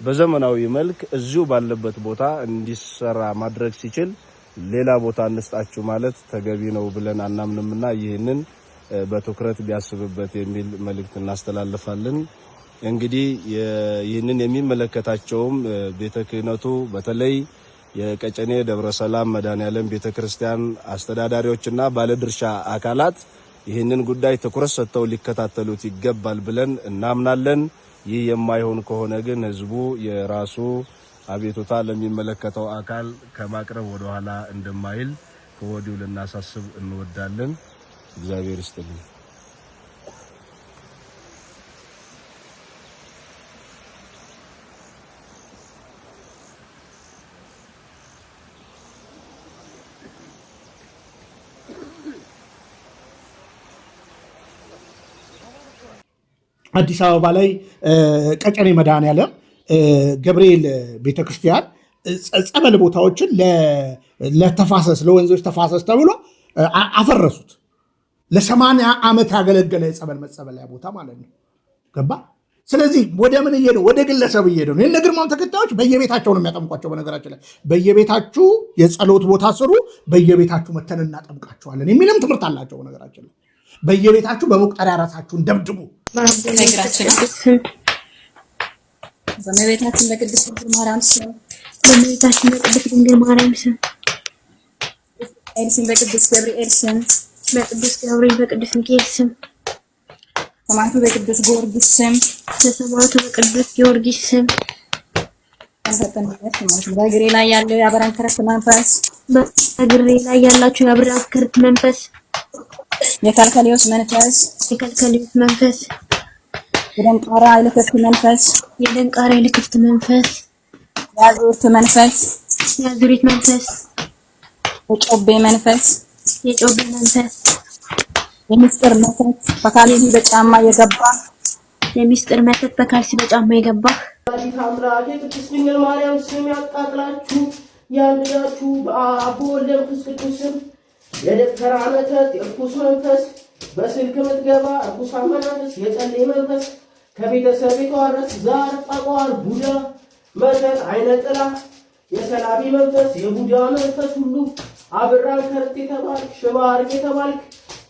በዘመናዊ መልክ እዚሁ ባለበት ቦታ እንዲሰራ ማድረግ ሲችል ሌላ ቦታ እንስጣችሁ ማለት ተገቢ ነው ብለን አናምንምና ይህንን በትኩረት ቢያስብበት የሚል መልእክት እናስተላልፋለን። እንግዲህ ይህንን የሚመለከታቸውም ቤተ ክህነቱ በተለይ የቀጨኔ ደብረ ሰላም መድኃኔዓለም ቤተክርስቲያን አስተዳዳሪዎችና ባለድርሻ አካላት ይህንን ጉዳይ ትኩረት ሰጥተው ሊከታተሉት ይገባል ብለን እናምናለን። ይህ የማይሆን ከሆነ ግን ህዝቡ የራሱ አቤቱታ ለሚመለከተው አካል ከማቅረብ ወደ ኋላ እንደማይል ከወዲሁ ልናሳስብ እንወዳለን። እግዚአብሔር ይስጥልን። አዲስ አበባ ላይ ቀጨኔ መድኃኔዓለም ገብርኤል ቤተክርስቲያን ጸበል ቦታዎችን ለተፋሰስ ለወንዞች ተፋሰስ ተብሎ አፈረሱት። ለ80 ዓመት ያገለገለ የጸበል መጸበያ ቦታ ማለት ነው። ገባ። ስለዚህ ወደ ምን እየሄደ ወደ ግለሰብ እየሄደ ነው። የእነ ግርማም ተከታዮች በየቤታቸው ነው የሚያጠምቋቸው። በነገራችን ላይ በየቤታችሁ የጸሎት ቦታ ስሩ፣ በየቤታችሁ መተን እናጠምቃቸዋለን የሚልም ትምህርት አላቸው። በነገራችን ላይ በየቤታችሁ በመቁጠሪያ ራሳችሁን ደብድቡ። በእመቤታችን በቅድስት ድንግል ማርያም ስም በእመቤታችን በቅድስት ድንግል ማርያም ስም ኤልስም በቅዱስ ገብርኤል ስም በቅዱስ ገብርኤል በቅዱስ ሚካኤል ስም ሰማዕቱ በቅዱስ ጊዮርጊስ ስም በሰማዕቱ በቅዱስ ጊዮርጊስ ስም በእግሬ ላይ ያለው የአብርሃም ከርት መንፈስ በእግሬ ላይ ያላችሁ የአብርሃም ከርት መንፈስ የከልከሌዎስ መንፈስ የደንቃራ የልክፍት መንፈስ የልክፍት መንፈስ የአዙሪት መንፈስ የጮቤ መንፈስ የሚስጥር መተት በካልሲ በጫማ የገባ ወላዲተ አምላክ የቅድስት ድንግል ማርያም ስም ያቃጥላችሁ ያንዳችሁ በአብ ወወልድ ወመንፈስ ቅዱስ ስም የደብተራ መተት የርኩስ መንፈስ በስልክ ምትገባ ርኩስ መንፈስ የጨሌ መንፈስ ከቤተሰብ የተዋረስ ዛር ጠቋር ቡዳ መተት አይነ ጥላ የሰላቢ መንፈስ የቡዳ መንፈስ ሁሉ አብራን ከርት የተባልክ ሽባር የተባልክ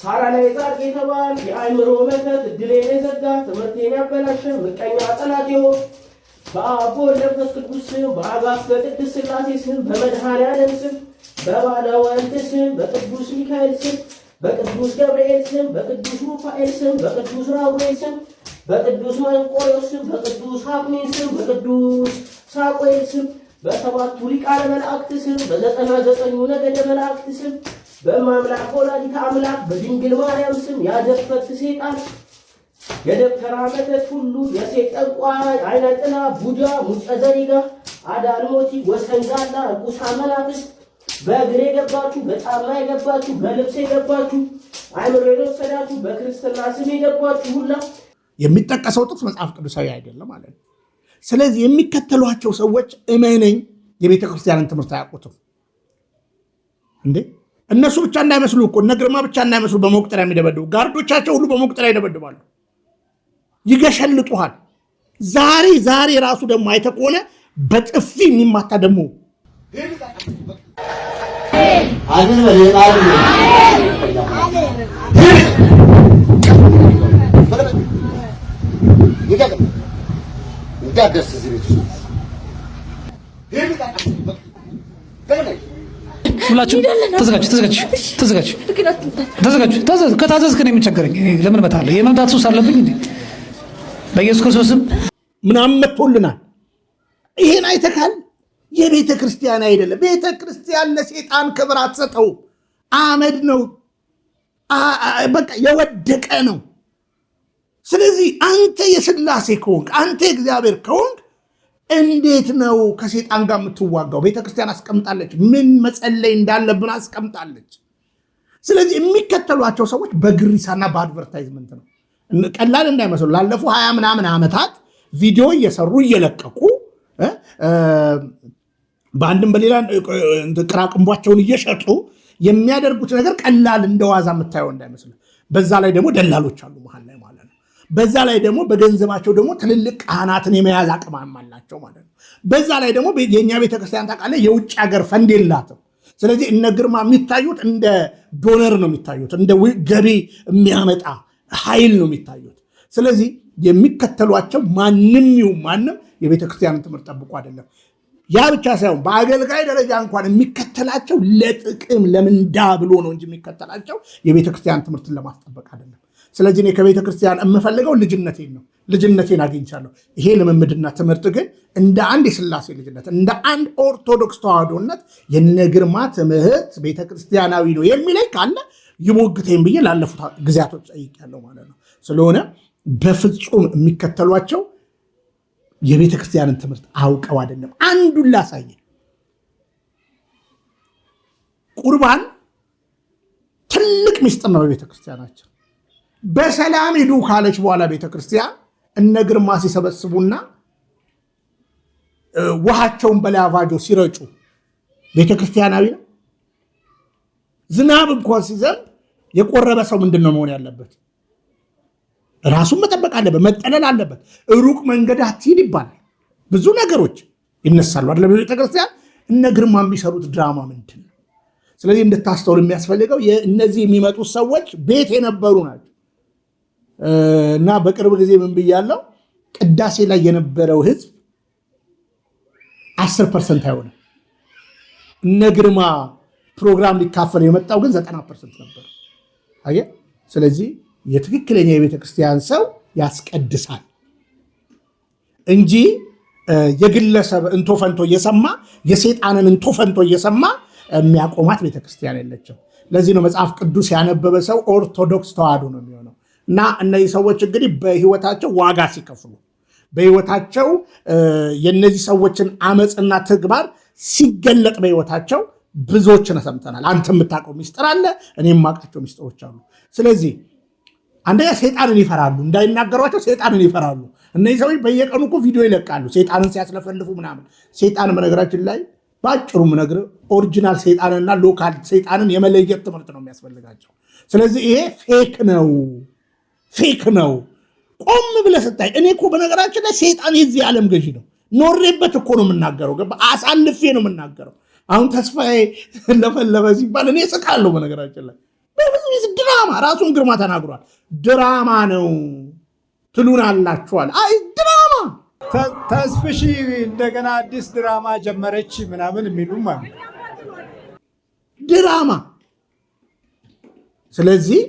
ፓራላይዛር የተባልክ የአይምሮ መተት ድሌን የዘጋ ትምህርቴን ያበላሸ ምቀኛ ጠላት ይሆን በአብ ወወልድ ወመንፈስ ቅዱስ ስም በአጋዕዝተ ቅድስት ሥላሴ ስም በመድኃኔዓለም ስም በባለ ወልድ ስም በቅዱስ ሚካኤል ስም በቅዱስ ገብርኤል ስም በቅዱስ ሩፋኤል ስም በቅዱስ ራጉኤል ስም በቅዱስ መንቆሬዎስ ስም በቅዱስ ሐፍኔ ስም በቅዱስ ሳቆኤል ስም በሰባቱ ሊቃነ መላእክት ስም በ99 ነገደ መላእክት ስም በማምላክ ወላዲተ አምላክ በድንግል ማርያም ስም ያደፈት ሰይጣን የደብተራ መተት ሁሉ የሴት ጠንቋይ አይነ ጥላ ቡዳ ሙጨ ዘሪጋ አዳልሞቲ ወሰንጋላ ርኩሳን መናፍስት በእግር የገባችሁ በጫማ የገባችሁ በልብስ የገባችሁ አይምሮ የወሰዳችሁ በክርስትና ስም የገባችሁ ሁላ የሚጠቀሰው ጥቅስ መጽሐፍ ቅዱሳዊ አይደለም ማለት ነው። ስለዚህ የሚከተሏቸው ሰዎች እመነኝ የቤተ ክርስቲያንን ትምህርት አያውቁትም እንዴ። እነሱ ብቻ እንዳይመስሉ እኮ እነ ግርማ ብቻ እንዳይመስሉ በመቁጠሪያ የሚደበድቡ ጋርዶቻቸው ሁሉ በመቁጠሪያ ይደበድባሉ፣ ይገሸልጡሃል። ዛሬ ራሱ ደግሞ አይተህ ከሆነ በጥፊ የሚማታ ደግሞ ሁላችሁ ተዘጋጁ። ከታዘዝክ ነው የሚቸገረኝ። ለምን እመታለሁ? የመምታት ሱስ አለብኝ እንዴ? በኢየሱስ ክርስቶስም ምናምን መጥቶልናል። ይሄን አይተካል። የቤተ ክርስቲያን አይደለም። ቤተ ክርስቲያን ለሴጣን ክብር አትሰጠው። አመድ ነው፣ በቃ የወደቀ ነው። ስለዚህ አንተ የሥላሴ ከሆንክ አንተ የእግዚአብሔር ከሆንክ እንዴት ነው ከሴጣን ጋር የምትዋጋው? ቤተክርስቲያን አስቀምጣለች። ምን መጸለይ እንዳለብን አስቀምጣለች። ስለዚህ የሚከተሏቸው ሰዎች በግሪሳና በአድቨርታይዝመንት ነው። ቀላል እንዳይመስሉ ላለፉ 20 ምናምን ዓመታት ቪዲዮ እየሰሩ እየለቀቁ በአንድም በሌላ ቅራቅንቧቸውን እየሸጡ የሚያደርጉት ነገር ቀላል እንደዋዛ የምታየው እንዳይመስል። በዛ ላይ ደግሞ ደላሎች አሉ መሀል ላይ ማለት ነው። በዛ ላይ ደግሞ በገንዘባቸው ደግሞ ትልልቅ ካህናትን የመያዝ አቅም አላቸው ማለት ነው። በዛ ላይ ደግሞ የእኛ ቤተክርስቲያን ታውቃለህ የውጭ ሀገር ፈንድ የላትም። ስለዚህ እነ ግርማ የሚታዩት እንደ ዶነር ነው የሚታዩት፣ እንደ ገቢ የሚያመጣ ኃይል ነው የሚታዩት። ስለዚህ የሚከተሏቸው ማንም ይሁን ማንም የቤተክርስቲያንን ትምህርት ጠብቆ አይደለም። ያ ብቻ ሳይሆን በአገልጋይ ደረጃ እንኳን የሚከተላቸው ለጥቅም ለምንዳ ብሎ ነው እንጂ የሚከተላቸው የቤተክርስቲያን ትምህርትን ለማስጠበቅ አይደለም። ስለዚህ እኔ ከቤተክርስቲያን የምፈልገው ልጅነቴን ነው። ልጅነቴን አግኝቻለሁ። ይሄ ልምምድና ትምህርት ግን እንደ አንድ የሥላሴ ልጅነት እንደ አንድ ኦርቶዶክስ ተዋህዶነት የነግርማ ትምህርት ቤተክርስቲያናዊ ነው የሚለኝ ካለ ይሞግተኝ ብዬ ላለፉት ጊዜያቶች ጠይቄያለሁ ማለት ነው። ስለሆነ በፍጹም የሚከተሏቸው የቤተክርስቲያንን ትምህርት አውቀው አይደለም። አንዱን ላሳየ። ቁርባን ትልቅ ምስጢር ነው በቤተክርስቲያናቸው። በሰላም ሂዱ ካለች በኋላ ቤተክርስቲያን እነ ግርማ ሲሰበስቡና ውሃቸውን በላቫጆ ሲረጩ ቤተክርስቲያናዊ ነው? ዝናብ እንኳን ሲዘንብ የቆረበ ሰው ምንድን ነው መሆን ያለበት? ራሱን መጠበቅ አለበት፣ መጠለል አለበት። ሩቅ መንገድ አትሂድ ይባላል። ብዙ ነገሮች ይነሳሉ አይደል? ቤተክርስቲያን እነ ግርማ የሚሰሩት ድራማ ምንድን ነው? ስለዚህ እንድታስተውል የሚያስፈልገው እነዚህ የሚመጡት ሰዎች ቤት የነበሩ ናቸው እና በቅርብ ጊዜ ምን ብያለሁ? ቅዳሴ ላይ የነበረው ህዝብ 10% አይሆንም። እነ ግርማ ፕሮግራም ሊካፈል የመጣው ግን 90% ነበር። አየህ? ስለዚህ የትክክለኛ የቤተክርስቲያን ሰው ያስቀድሳል እንጂ የግለሰብ እንቶፈንቶ እየሰማ የሰይጣንን እንቶፈንቶ እየሰማ የሚያቆማት ቤተክርስቲያን የለችም። ለዚህ ነው መጽሐፍ ቅዱስ ያነበበ ሰው ኦርቶዶክስ ተዋህዶ ነው የሚሆነው። እና እነዚህ ሰዎች እንግዲህ በህይወታቸው ዋጋ ሲከፍሉ በህይወታቸው የነዚህ ሰዎችን አመፅና ተግባር ሲገለጥ በህይወታቸው ብዙዎችን ሰምተናል። አንተ የምታውቀው ሚስጥር አለ፣ እኔ የማውቃቸው ሚስጥሮች አሉ። ስለዚህ አንደኛ ሰይጣንን ይፈራሉ፣ እንዳይናገሯቸው ሰይጣንን ይፈራሉ። እነዚህ ሰዎች በየቀኑ እኮ ቪዲዮ ይለቃሉ ሰይጣንን ሲያስለፈልፉ ምናምን። ሰይጣን በነገራችን ላይ በአጭሩ ነገር ኦሪጂናል ሰይጣንና ሎካል ሰይጣንን የመለየት ትምህርት ነው የሚያስፈልጋቸው። ስለዚህ ይሄ ፌክ ነው። ቆም ብለህ ስታይ እኔ እኮ በነገራችን ላይ ሰይጣን የዚህ ዓለም ገዢ ነው። ኖሬበት እኮ ነው የምናገረው፣ አሳልፌ ነው የምናገረው። አሁን ተስፋዬ ለፈለፈ ሲባል እኔ ስቃለሁ። በነገራችን ላይ በብዙ ድራማ ራሱን ግርማ ተናግሯል። ድራማ ነው ትሉን አላችኋል። አይ ድራማ ተስፍሺ እንደገና አዲስ ድራማ ጀመረች ምናምን የሚሉም አሉ። ድራማ። ስለዚህ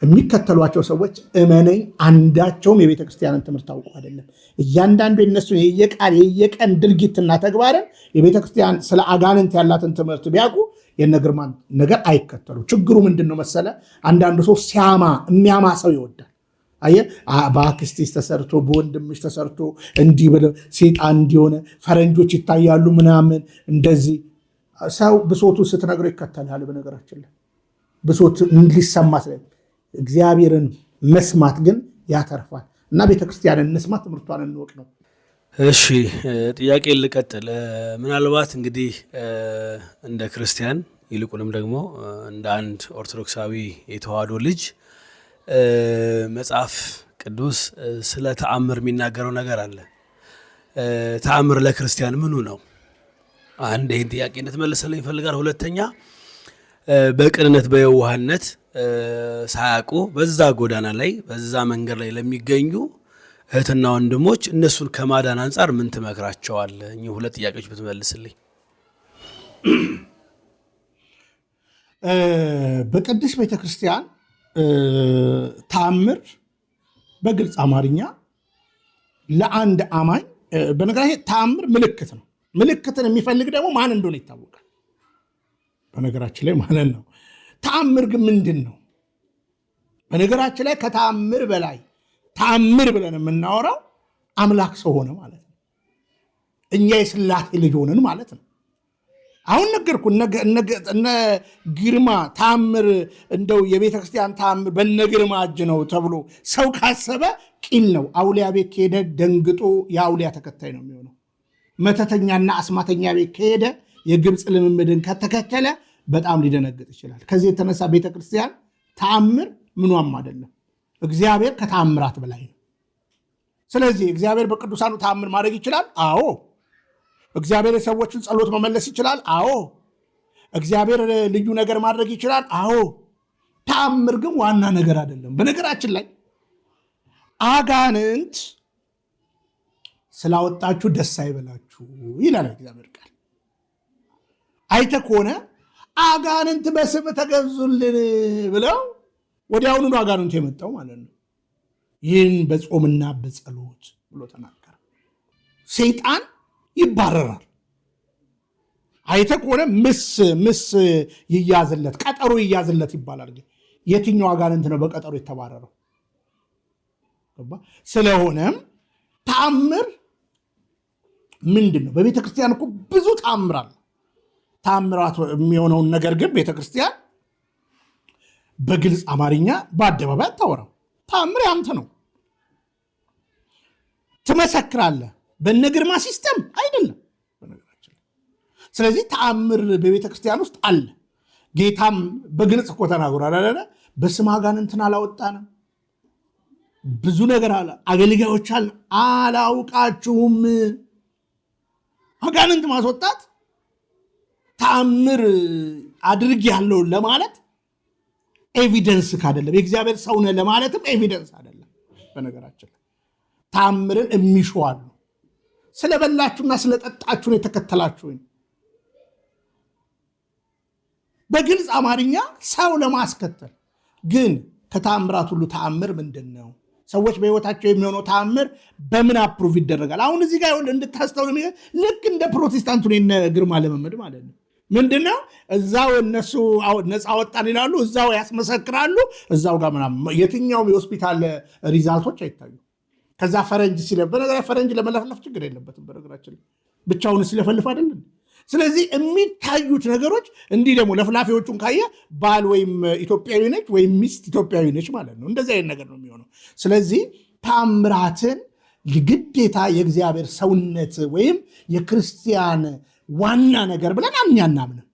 የሚከተሏቸው ሰዎች እመነኝ አንዳቸውም የቤተክርስቲያንን ትምህርት አውቀው አይደለም። እያንዳንዱ የነሱን የየቀን ድርጊትና ተግባርን የቤተክርስቲያን ስለ አጋንንት ያላትን ትምህርት ቢያውቁ የነግርማን ነገር አይከተሉ። ችግሩ ምንድን ነው መሰለ? አንዳንዱ ሰው የሚያማ ሰው ይወዳል። አየህ፣ በአክስቲስ ተሰርቶ በወንድምሽ ተሰርቶ እንዲህ ብለው ሴጣን እንዲሆነ ፈረንጆች ይታያሉ ምናምን እንደዚህ። ሰው ብሶቱ ስትነግረው ይከተልሃል። በነገራችን ላይ ብሶት ሊሰማ ስለ እግዚአብሔርን መስማት ግን ያተርፋል። እና ቤተክርስቲያንን እንስማ፣ ትምህርቷን እንወቅ ነው። እሺ ጥያቄ ልቀጥል። ምናልባት እንግዲህ እንደ ክርስቲያን ይልቁንም ደግሞ እንደ አንድ ኦርቶዶክሳዊ የተዋህዶ ልጅ መጽሐፍ ቅዱስ ስለ ተአምር የሚናገረው ነገር አለ። ተአምር ለክርስቲያን ምኑ ነው? አንድ ይህን ጥያቄ እንድትመልስልኝ ይፈልጋል። ሁለተኛ በቅንነት በየዋህነት ሳያውቁ በዛ ጎዳና ላይ በዛ መንገድ ላይ ለሚገኙ እህትና ወንድሞች እነሱን ከማዳን አንጻር ምን ትመክራቸዋል? እኚህ ሁለት ጥያቄዎች ብትመልስልኝ። በቅድስት ቤተክርስቲያን ተአምር በግልጽ አማርኛ ለአንድ አማኝ በነገራችን ተአምር ምልክት ነው። ምልክትን የሚፈልግ ደግሞ ማን እንደሆነ ይታወቃል። በነገራችን ላይ ማለት ነው። ተአምር ግን ምንድን ነው? በነገራችን ላይ ከተአምር በላይ ተአምር ብለን የምናወራው አምላክ ሰው ሆነ ማለት ነው። እኛ የሥላሴ ልጅ ሆነን ማለት ነው። አሁን ነገርኩ። እነ ግርማ ታምር እንደው የቤተ ክርስቲያን ታምር በነ ግርማ እጅ ነው ተብሎ ሰው ካሰበ ቂል ነው። አውሊያ ቤት ከሄደ ደንግጦ የአውሊያ ተከታይ ነው የሚሆነው። መተተኛና አስማተኛ ቤት ከሄደ የግብፅ ልምምድን ከተከተለ በጣም ሊደነግጥ ይችላል። ከዚህ የተነሳ ቤተ ክርስቲያን ተአምር ምኗም አይደለም። እግዚአብሔር ከተአምራት በላይ ነው። ስለዚህ እግዚአብሔር በቅዱሳኑ ተአምር ማድረግ ይችላል። አዎ። እግዚአብሔር የሰዎችን ጸሎት መመለስ ይችላል። አዎ። እግዚአብሔር ልዩ ነገር ማድረግ ይችላል። አዎ። ተአምር ግን ዋና ነገር አይደለም። በነገራችን ላይ አጋንንት ስላወጣችሁ ደስ አይበላችሁ ይላል እግዚአብሔር ቃል። አይተህ ከሆነ አጋንንት በስም ተገዙልን ብለው ወዲያውኑ ነው አጋንንት የመጣው ማለት ነው። ይህን በጾምና በጸሎት ብሎ ተናገረ። ሰይጣን ይባረራል። አይተህ ከሆነ ምስ ይያዝለት፣ ቀጠሮ ይያዝለት ይባላል። የትኛው አጋንንት ነው በቀጠሮ የተባረረው? ስለሆነም ተአምር ምንድን ነው? በቤተ ክርስቲያን እኮ ብዙ ተአምር አለ። ተአምራት የሚሆነውን ነገር ግን ቤተ ክርስቲያን በግልጽ አማርኛ በአደባባይ አታወራም። ተአምር ያንተ ነው፣ ትመሰክራለህ። በነ ግርማ ሲስተም አይደለም በነገራችን። ስለዚህ ተአምር በቤተ ክርስቲያን ውስጥ አለ። ጌታም በግልጽ እኮ ተናግሯል አይደለ? በስመ አጋንንትን አላወጣንም፣ ብዙ ነገር አለ። አገልጋዮች አላውቃችሁም። አጋንንት ማስወጣት ተአምር አድርግ ያለው ለማለት ኤቪደንስ ካደለም የእግዚአብሔር ሰው ነህ ለማለትም ኤቪደንስ አይደለም። በነገራችን ተአምርን የሚሽዋሉ ስለበላችሁና ስለጠጣችሁ ነው የተከተላችሁኝ። በግልጽ አማርኛ ሰው ለማስከተል ግን ከተአምራት ሁሉ ተአምር ምንድን ነው? ሰዎች በህይወታቸው የሚሆነው ተአምር በምን አፕሩቭ ይደረጋል? አሁን እዚህ ጋር እንድታስተውሉ ልክ እንደ ፕሮቴስታንቱ የነ ግርማ ልምምድ ማለት ነው። ምንድነው? እዛው እነሱ ነፃ ወጣን ይላሉ፣ እዛው ያስመሰክራሉ፣ እዛው ጋር ምናምን የትኛውም የሆስፒታል ሪዛልቶች አይታዩ። ከዛ ፈረንጅ ፈረንጅ ለመለፍለፍ ችግር የለበትም በነገራችን ብቻውን ሲለፈልፍ አይደለም። ስለዚህ የሚታዩት ነገሮች እንዲህ ደግሞ ለፍላፊዎቹን ካየ ባል ወይም ኢትዮጵያዊ ነች ወይም ሚስት ኢትዮጵያዊ ነች ማለት ነው። እንደዚህ አይነት ነገር ነው የሚሆነው። ስለዚህ ተአምራትን ግዴታ የእግዚአብሔር ሰውነት ወይም የክርስቲያን ዋና ነገር ብለን አናምንም።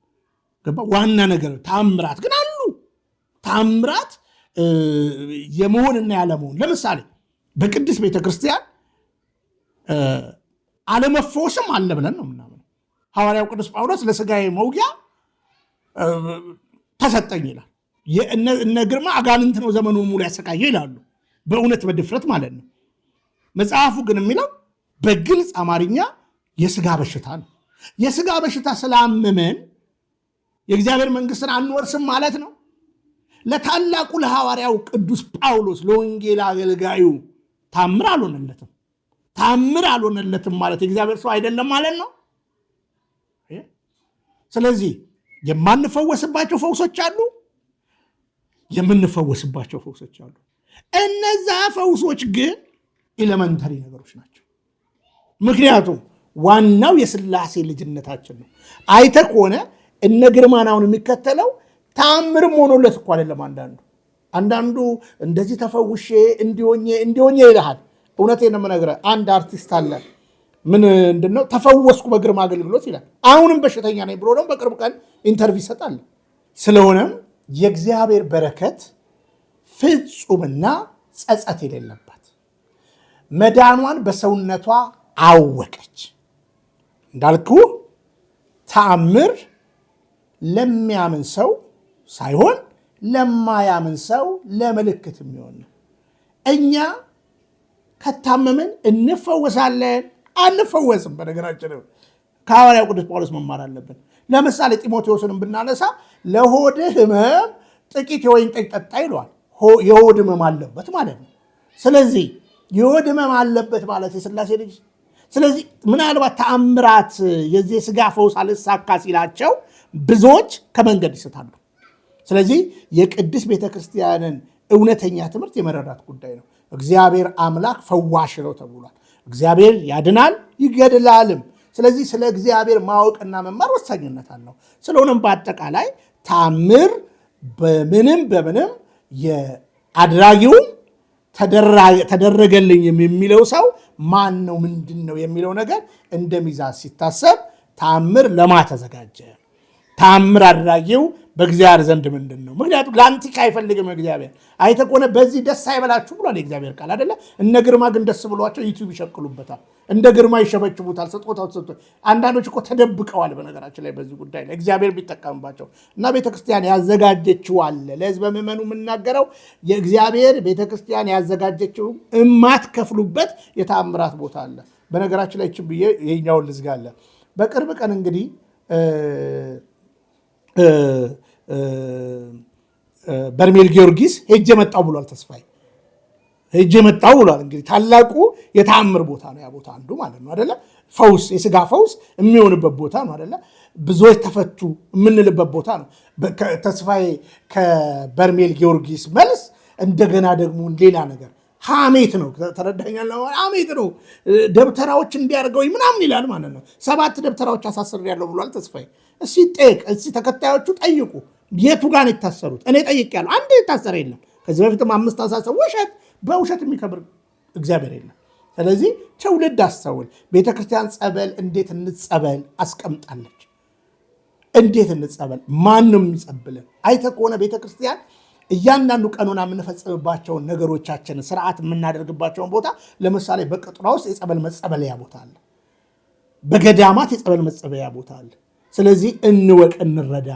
ዋና ነገር ተአምራት ግን አሉ። ተአምራት የመሆንና ያለመሆን፣ ለምሳሌ በቅድስት ቤተክርስቲያን አለመፈወስም አለ ብለን ነው ምናምን። ሐዋርያው ቅዱስ ጳውሎስ ለስጋዬ መውጊያ ተሰጠኝ ይላል። እነ ግርማ አጋንንት ነው ዘመኑ ሙሉ ያሰቃየ ይላሉ። በእውነት በድፍረት ማለት ነው። መጽሐፉ ግን የሚለው በግልጽ አማርኛ የስጋ በሽታ ነው። የስጋ በሽታ ስላመመን የእግዚአብሔር መንግስትን አንወርስም ማለት ነው። ለታላቁ ለሐዋርያው ቅዱስ ጳውሎስ ለወንጌል አገልጋዩ ታምር አልሆነለትም ማለት የእግዚአብሔር ሰው አይደለም ማለት ነው። ስለዚህ የማንፈወስባቸው ፈውሶች አሉ፣ የምንፈወስባቸው ፈውሶች አሉ። እነዛ ፈውሶች ግን ኤሌመንተሪ ነገሮች ናቸው። ምክንያቱም ዋናው የሥላሴ ልጅነታችን ነው። አይተህ ከሆነ እነ ግርማን አሁን የሚከተለው ተአምርም ሆኖለት እኮ አይደለም። አንዳንዱ እንደዚህ ተፈውሼ እንዲሆኜ ይልሃል። እውነቴን ነው የምነግርህ። አንድ አርቲስት አለ ምንድነው ተፈወስኩ በግርማ አገልግሎት ይላል። አሁንም በሽተኛ ነኝ ብሎ ነው በቅርብ ቀን ኢንተርቪው ይሰጣል። ስለሆነም የእግዚአብሔር በረከት ፍጹምና ጸጸት የሌለባት መዳኗን በሰውነቷ አወቀች። እንዳልኩ ተአምር ለሚያምን ሰው ሳይሆን ለማያምን ሰው ለምልክት የሚሆን ነው። እኛ ከታመምን እንፈወሳለን አንፈወስም። በነገራችን ከሐዋርያው ቅዱስ ጳውሎስ መማር አለብን። ለምሳሌ ጢሞቴዎስንም ብናነሳ ለሆድ ህመም ጥቂት የወይን ጠጅ ጠጣ ይለዋል። የሆድ ህመም አለበት ማለት ነው። ስለዚህ የሆድ ህመም አለበት ማለት የሥላሴ ልጅ። ስለዚህ ምናልባት ተአምራት የዚህ ስጋ ፈውስ አልሳካ ሲላቸው ብዙዎች ከመንገድ ይስታሉ። ስለዚህ የቅድስት ቤተክርስቲያንን እውነተኛ ትምህርት የመረዳት ጉዳይ ነው። እግዚአብሔር አምላክ ፈዋሽ ነው ተብሏል። እግዚአብሔር ያድናል ይገድላልም። ስለዚህ ስለ እግዚአብሔር ማወቅና መማር ወሳኝነት አለው። ስለሆነም በአጠቃላይ ታምር በምንም የአድራጊውም ተደረገልኝም የሚለው ሰው ማን ነው ምንድን ነው የሚለው ነገር እንደሚዛን ሲታሰብ ታምር ለማ ተዘጋጀ፣ ታምር አድራጊው በእግዚአብሔር ዘንድ ምንድን ነው? ምክንያቱም ለአንቲካ አይፈልግም እግዚአብሔር። አይተህ ከሆነ በዚህ ደስ አይበላችሁ ብሏል የእግዚአብሔር ቃል አይደለ? እነ ግርማ ግን ደስ ብሏቸው ዩቲዩብ ይሸቅሉበታል፣ እንደ ግርማ ይሸበችቡታል። ስጦታው አንዳንዶች እኮ ተደብቀዋል። በነገራችን ላይ በዚህ ጉዳይ ላይ እግዚአብሔር ቢጠቀምባቸው እና ቤተክርስቲያን ያዘጋጀችው አለ። ለሕዝበ ምዕመኑ የምናገረው የእግዚአብሔር ቤተክርስቲያን ያዘጋጀችው እማትከፍሉበት የተአምራት ቦታ አለ። በነገራችን ላይ ብዬ የኛውን ልዝጋለ። በቅርብ ቀን እንግዲህ በርሜል ጊዮርጊስ ሄጄ መጣሁ ብሏል። ተስፋዬ ሄጄ መጣሁ ብሏል። እንግዲህ ታላቁ የተአምር ቦታ ነው ያ ቦታ አንዱ ማለት ነው አይደለ? ፈውስ፣ የስጋ ፈውስ የሚሆንበት ቦታ ነው አይደለ? ብዙዎች ተፈቱ የምንልበት ቦታ ነው። ተስፋዬ ከበርሜል ጊዮርጊስ መልስ እንደገና ደግሞ ሌላ ነገር ሐሜት ነው። ተረዳኛል። ሐሜት ነው። ደብተራዎች እንዲያደርገው ምናምን ይላል ማለት ነው። 7 ደብተራዎች አሳስሬያለሁ ብሏል ተስፋዬ። እስኪ ጠይቅ፣ እስኪ ተከታዮቹ ጠይቁ፣ የቱ ጋር ነው የታሰሩት? እኔ ጠይቄያለሁ፣ አንድ የታሰረ የለም። ከዚህ በፊትም 5 አሳሰብ ውሸት፣ በውሸት የሚከብር እግዚአብሔር የለም። ስለዚህ ትውልድ አስተውል። ቤተክርስቲያን ጸበል እንዴት እንጸበል አስቀምጣለች። እንዴት እንጸበል? ማንም የሚጸብልን አይተህ ከሆነ ቤተክርስቲያን እያንዳንዱ ቀኑና የምንፈጽምባቸውን ነገሮቻችን ስርዓት የምናደርግባቸውን ቦታ ለምሳሌ በቅጥሯ ውስጥ የጸበል መጸበለያ ቦታ አለ። በገዳማት የጸበል መጸበያ ቦታ አለ። ስለዚህ እንወቅ፣ እንረዳ።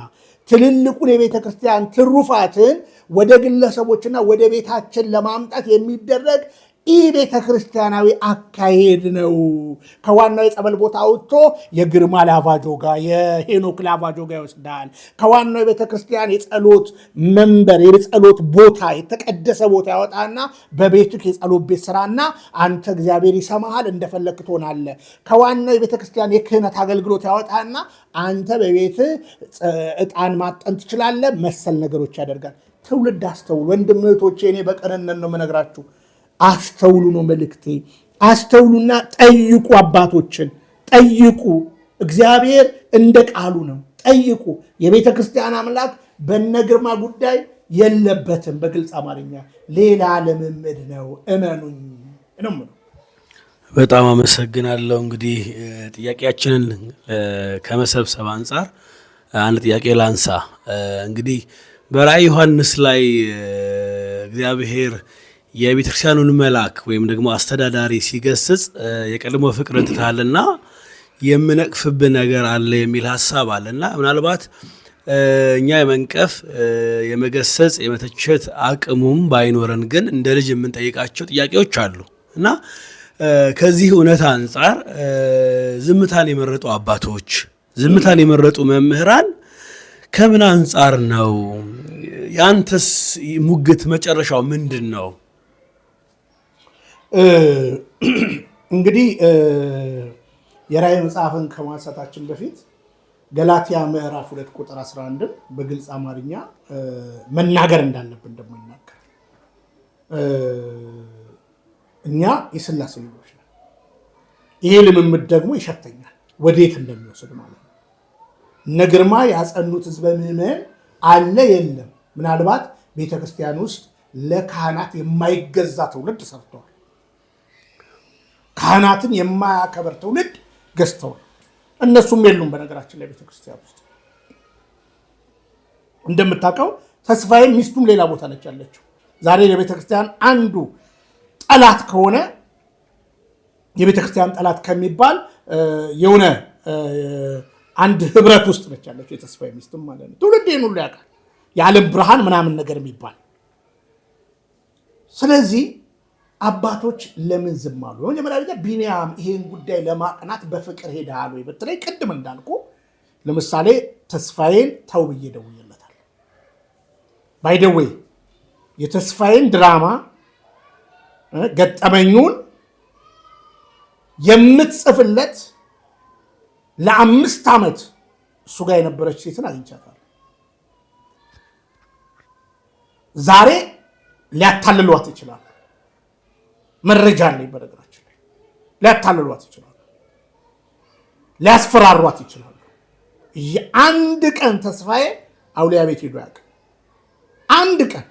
ትልልቁን የቤተ ክርስቲያን ትሩፋትን ወደ ግለሰቦችና ወደ ቤታችን ለማምጣት የሚደረግ ቤተ ክርስቲያናዊ አካሄድ ነው። ከዋናው የጸበል ቦታ አውጥቶ የግርማ ላቫጆ ጋር የሄኖክ ላቫጆ ጋር ይወስዳል። ከዋናው የቤተ ክርስቲያን የጸሎት መንበር የጸሎት ቦታ የተቀደሰ ቦታ ያወጣና በቤትህ የጸሎት ቤት ስራና አንተ እግዚአብሔር ይሰማሃል እንደፈለክ ትሆናለህ። ከዋናው የቤተ ክርስቲያን የክህነት አገልግሎት ያወጣና አንተ በቤትህ ዕጣን ማጠን ትችላለህ። መሰል ነገሮች ያደርጋል። ትውልድ አስተውሉ። ወንድም እህቶቼ፣ እኔ በቀንነት ነው የምነግራችሁ። አስተውሉ ነው መልእክቴ። አስተውሉና ጠይቁ፣ አባቶችን ጠይቁ። እግዚአብሔር እንደ ቃሉ ነው። ጠይቁ። የቤተ ክርስቲያን አምላክ በነግርማ ጉዳይ የለበትም። በግልጽ አማርኛ ሌላ ልምምድ ነው። እመኑኝ ነው። በጣም አመሰግናለሁ። እንግዲህ ጥያቄያችንን ከመሰብሰብ አንጻር አንድ ጥያቄ ላንሳ። እንግዲህ በራእይ ዮሐንስ ላይ እግዚአብሔር የቤተክርስቲያኑን መልአክ ወይም ደግሞ አስተዳዳሪ ሲገስጽ የቀድሞ ፍቅርን ትታልና የምነቅፍብህ ነገር አለ የሚል ሐሳብ አለና ምናልባት እኛ የመንቀፍ የመገሰጽ የመተቸት አቅሙም ባይኖረን ግን እንደ ልጅ የምንጠይቃቸው ጥያቄዎች አሉ እና ከዚህ እውነት አንጻር ዝምታን የመረጡ አባቶች፣ ዝምታን የመረጡ መምህራን ከምን አንጻር ነው? ያንተስ ሙግት መጨረሻው ምንድን ነው? እንግዲህ የራእይ መጽሐፍን ከማንሳታችን በፊት ገላትያ ምዕራፍ 2 ቁጥር 11 በግልጽ አማርኛ መናገር እንዳለብን ደግሞ ይናገር። እኛ የሥላሴ ልጆች ነን። ይሄ ልምምድ ደግሞ ይሸተኛል ወዴት እንደሚወስድ ማለት ነው። እነ ግርማ ያጸኑት ሕዝበ ምዕመን አለ የለም። ምናልባት ቤተክርስቲያን ውስጥ ለካህናት የማይገዛ ትውልድ ሰርተዋል። ካህናትን የማያከብር ትውልድ ገዝተዋል። እነሱም የሉም በነገራችን ላይ ቤተክርስቲያን ውስጥ እንደምታውቀው ተስፋዬ ሚስቱም ሌላ ቦታ ነች ያለችው። ዛሬ ለቤተክርስቲያን አንዱ ጠላት ከሆነ የቤተክርስቲያን ጠላት ከሚባል የሆነ አንድ ህብረት ውስጥ ነች ያለችው የተስፋዬ ሚስትም ማለት ነው። ትውልድ ይህን ሁሉ ያውቃል። የዓለም ብርሃን ምናምን ነገር የሚባል ስለዚህ አባቶች ለምን ዝም አሉ? መጀመሪያ ላይ ቢንያም ይሄን ጉዳይ ለማቅናት በፍቅር ሄደሃል ወይ በተለይ ቅድም እንዳልኩ ለምሳሌ ተስፋዬን ተው ብዬ ደውዬለታል። ባይደዌ የተስፋዬን ድራማ ገጠመኙን የምትጽፍለት ለ5 ዓመት እሱ ጋር የነበረች ሴትን አግኝቻታል። ዛሬ ሊያታልሏት ይችላል። መረጃ አለኝ በነገራችን ላይ ሊያታልሏት ይችላል። ሊያስፈራሯት ይችላሉ። አንድ ቀን ተስፋዬ አውሊያ ቤት ሄዶ ያውቅ? አንድ ቀን።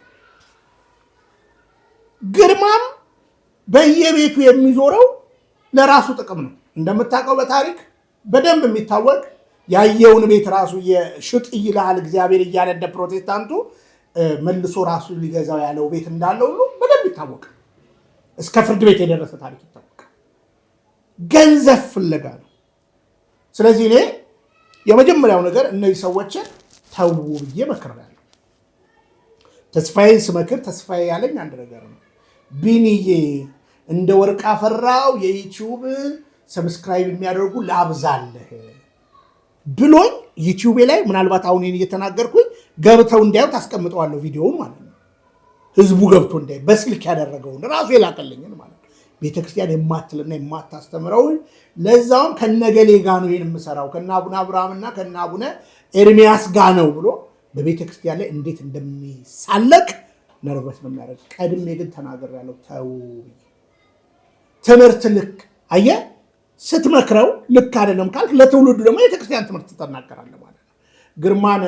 ግርማም በየቤቱ የሚዞረው ለራሱ ጥቅም ነው። እንደምታውቀው በታሪክ በደንብ የሚታወቅ ያየውን ቤት ራሱ የሽጥ ይልሃል እግዚአብሔር እያለ እንደ ፕሮቴስታንቱ መልሶ ራሱ ሊገዛው ያለው ቤት እንዳለው ሁሉ በደንብ ይታወቃል። እስከ ፍርድ ቤት የደረሰ ታሪክ ይታወቃል። ገንዘብ ፍለጋ ነው። ስለዚህ እኔ የመጀመሪያው ነገር እነዚህ ሰዎችን ተው ብዬ መክሬያለሁ። ተስፋዬን ስመክር ተስፋዬ ያለኝ አንድ ነገር ነው። ቢኒዬ እንደ ወርቅ አፈራው የዩቲዩብ ሰብስክራይብ የሚያደርጉ ላብዛለህ ብሎኝ ዩቲዩቤ ላይ ምናልባት አሁን እየተናገርኩኝ ገብተው እንዲያዩት አስቀምጠዋለሁ ቪዲዮውን ማለት ነው። ህዝቡ ገብቶ እንዳይ በስልክ ያደረገውን ራሱ የላከልኝን ማለት ነው። ቤተክርስቲያን የማትልና የማታስተምረውን ለዛውም ከነገሌ ጋ ነው ይሄን የምሰራው ከነ አቡነ አብርሃምና ከነ አቡነ ኤርሚያስ ጋ ነው ብሎ በቤተክርስቲያን ላይ እንዴት እንደሚሳለቅ ነርቨስ ነው የሚያደርግ። ቀድሜ ግን ተናግሬያለሁ። ተው ትምህርት ልክ አየህ ስትመክረው ልክ አይደለም ካልክ ለትውልዱ ደግሞ የቤተክርስቲያን ትምህርት ትናገራለህ ማለት ነው። ግርማን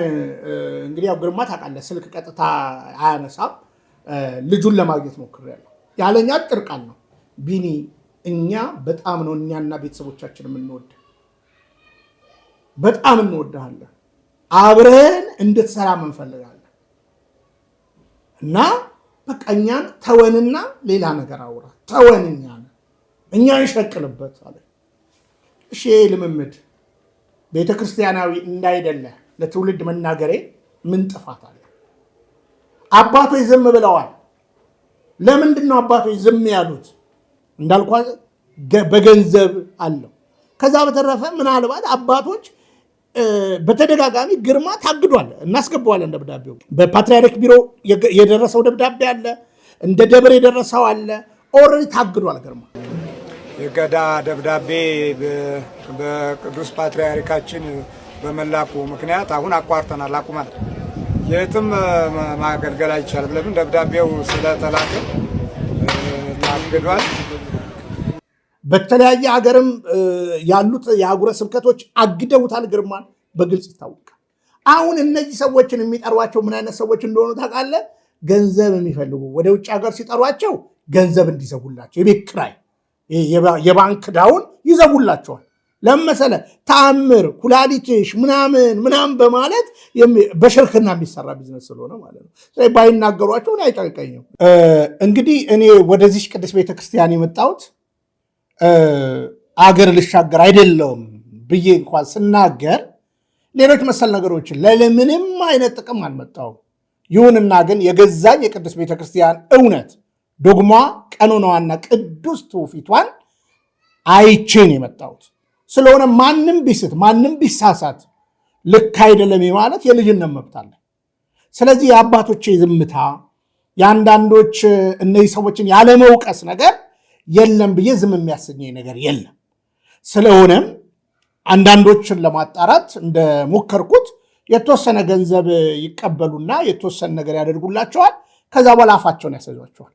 እንግዲህ ያው ግርማ ታውቃለህ ስልክ ቀጥታ አያነሳም። ልጁን ለማግኘት ሞክሬያለሁ። ያለኛ አጭር ቃል ነው። ቢኒ እኛ በጣም ነው እኛና ቤተሰቦቻችን የምንወድ በጣም እንወድሃለን። አብረን እንድትሰራ እንፈልጋለን እና በቃ እኛን ተወንና ሌላ ነገር አውራ ተወን እኛ እንሸቅልበት አለ። እሺ ልምምድ ቤተክርስቲያናዊ እንዳይደለ ለትውልድ መናገሬ ምን ጥፋት አለ? አባቶች ዝም ብለዋል። ለምንድን ነው አባቶች ዝም ያሉት? እንዳልኳት በገንዘብ አለው። ከዛ በተረፈ ምናልባት አባቶች በተደጋጋሚ ግርማ ታግዷል። እናስገባዋለን ደብዳቤው በፓትርያርክ ቢሮ የደረሰው ደብዳቤ አለ፣ እንደ ደብር የደረሰው አለ። ኦልሬዲ ታግዷል ግርማ። የገዳ ደብዳቤ በቅዱስ ፓትርያርካችን በመላኩ ምክንያት አሁን አቋርጠናል፣ አቁመናል። የትም ማገልገል አይቻልም። ለምን ደብዳቤው ስለተላከ ታግዷል። በተለያየ ሀገርም ያሉት የአህጉረ ስብከቶች አግደውታል ግርማን፣ በግልጽ ይታወቃል። አሁን እነዚህ ሰዎችን የሚጠሯቸው ምን አይነት ሰዎች እንደሆኑ ታውቃለህ? ገንዘብ የሚፈልጉ ወደ ውጭ ሀገር ሲጠሯቸው ገንዘብ እንዲዘጉላቸው የቤት ኪራይ የባንክ ዕዳውን ይዘጉላቸዋል። ለመሰለ ተአምር ኩላሊትሽ ምናምን በማለት በሽርክና የሚሰራ ቢዝነስ ስለሆነ ማለት ነው። ባይናገሯቸው አይጨንቀኝም። እንግዲህ እኔ ወደዚህ ቅድስት ቤተክርስቲያን የመጣሁት አገር ልሻገር አይደለውም ብዬ እንኳን ስናገር ሌሎች መሰል ነገሮችን ለምንም አይነት ጥቅም አልመጣሁም። ይሁንና ግን የገዛኝ የቅድስት ቤተክርስቲያን እውነት ዶግማ፣ ቀኖናዋና ቅዱስ ትውፊቷን አይቼን የመጣሁት ስለሆነ ማንም ቢስት ማንም ቢሳሳት ልክ አይደለም ማለት የልጅነት መብት አለ። ስለዚህ የአባቶቼ ዝምታ የአንዳንዶች እነዚህ ሰዎችን ያለመውቀስ ነገር የለም ብዬ ዝም የሚያሰኘኝ ነገር የለም። ስለሆነም አንዳንዶችን ለማጣራት እንደሞከርኩት የተወሰነ ገንዘብ ይቀበሉና የተወሰነ ነገር ያደርጉላቸዋል። ከዛ በኋላ አፋቸውን ያሳዟቸዋል።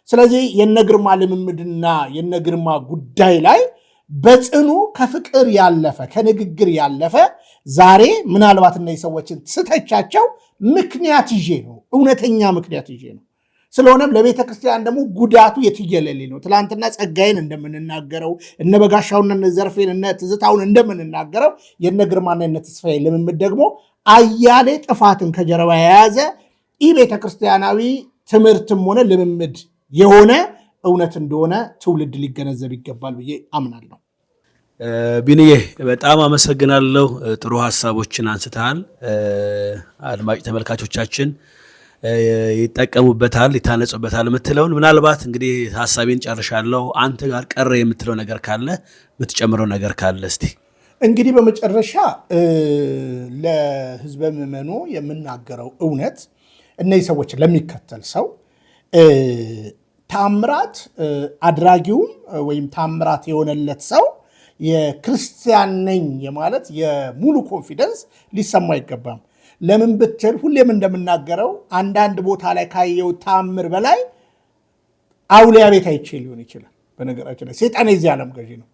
ስለዚህ የነግርማ ልምምድና የነግርማ ጉዳይ ላይ በጽኑ ከፍቅር ያለፈ ከንግግር ያለፈ ዛሬ ምናልባት እነዚህ ሰዎችን ስተቻቸው ምክንያት ይዤ ነው፣ እውነተኛ ምክንያት ይዤ ነው። ስለሆነም ለቤተ ክርስቲያን ደግሞ ጉዳቱ የትየለሌ ነው። ትላንትና ጸጋዬን እንደምንናገረው እነ በጋሻውና እነ ዘርፌን እነ ትዝታውን እንደምንናገረው የነ ግርማና የነ ተስፋዬ ልምምድ ደግሞ አያሌ ጥፋትን ከጀርባ የያዘ ይህ ቤተ ክርስቲያናዊ ትምህርትም ሆነ ልምምድ የሆነ እውነት እንደሆነ ትውልድ ሊገነዘብ ይገባል ብዬ አምናለሁ። ቢንዬ በጣም አመሰግናለሁ። ጥሩ ሀሳቦችን አንስተሃል። አድማጭ ተመልካቾቻችን ይጠቀሙበታል፣ ይታነጹበታል የምትለውን ምናልባት እንግዲህ ሀሳቤን ጨርሻለሁ። አንተ ጋር ቀረ የምትለው ነገር ካለ የምትጨምረው ነገር ካለ እስቲ። እንግዲህ በመጨረሻ ለህዝበ ምዕመኑ የምናገረው እውነት እነዚህ ሰዎች ለሚከተል ሰው ታምራት አድራጊውም ወይም ታምራት የሆነለት ሰው የክርስቲያን ነኝ የማለት የሙሉ ኮንፊደንስ ሊሰማ አይገባም። ለምን ብትል ሁሌም እንደምናገረው አንዳንድ ቦታ ላይ ካየው ታምር በላይ አውሊያ ቤት አይቼ ሊሆን ይችላል። በነገራችን ላይ ሰይጣን የዚህ ዓለም ገዢ ነው።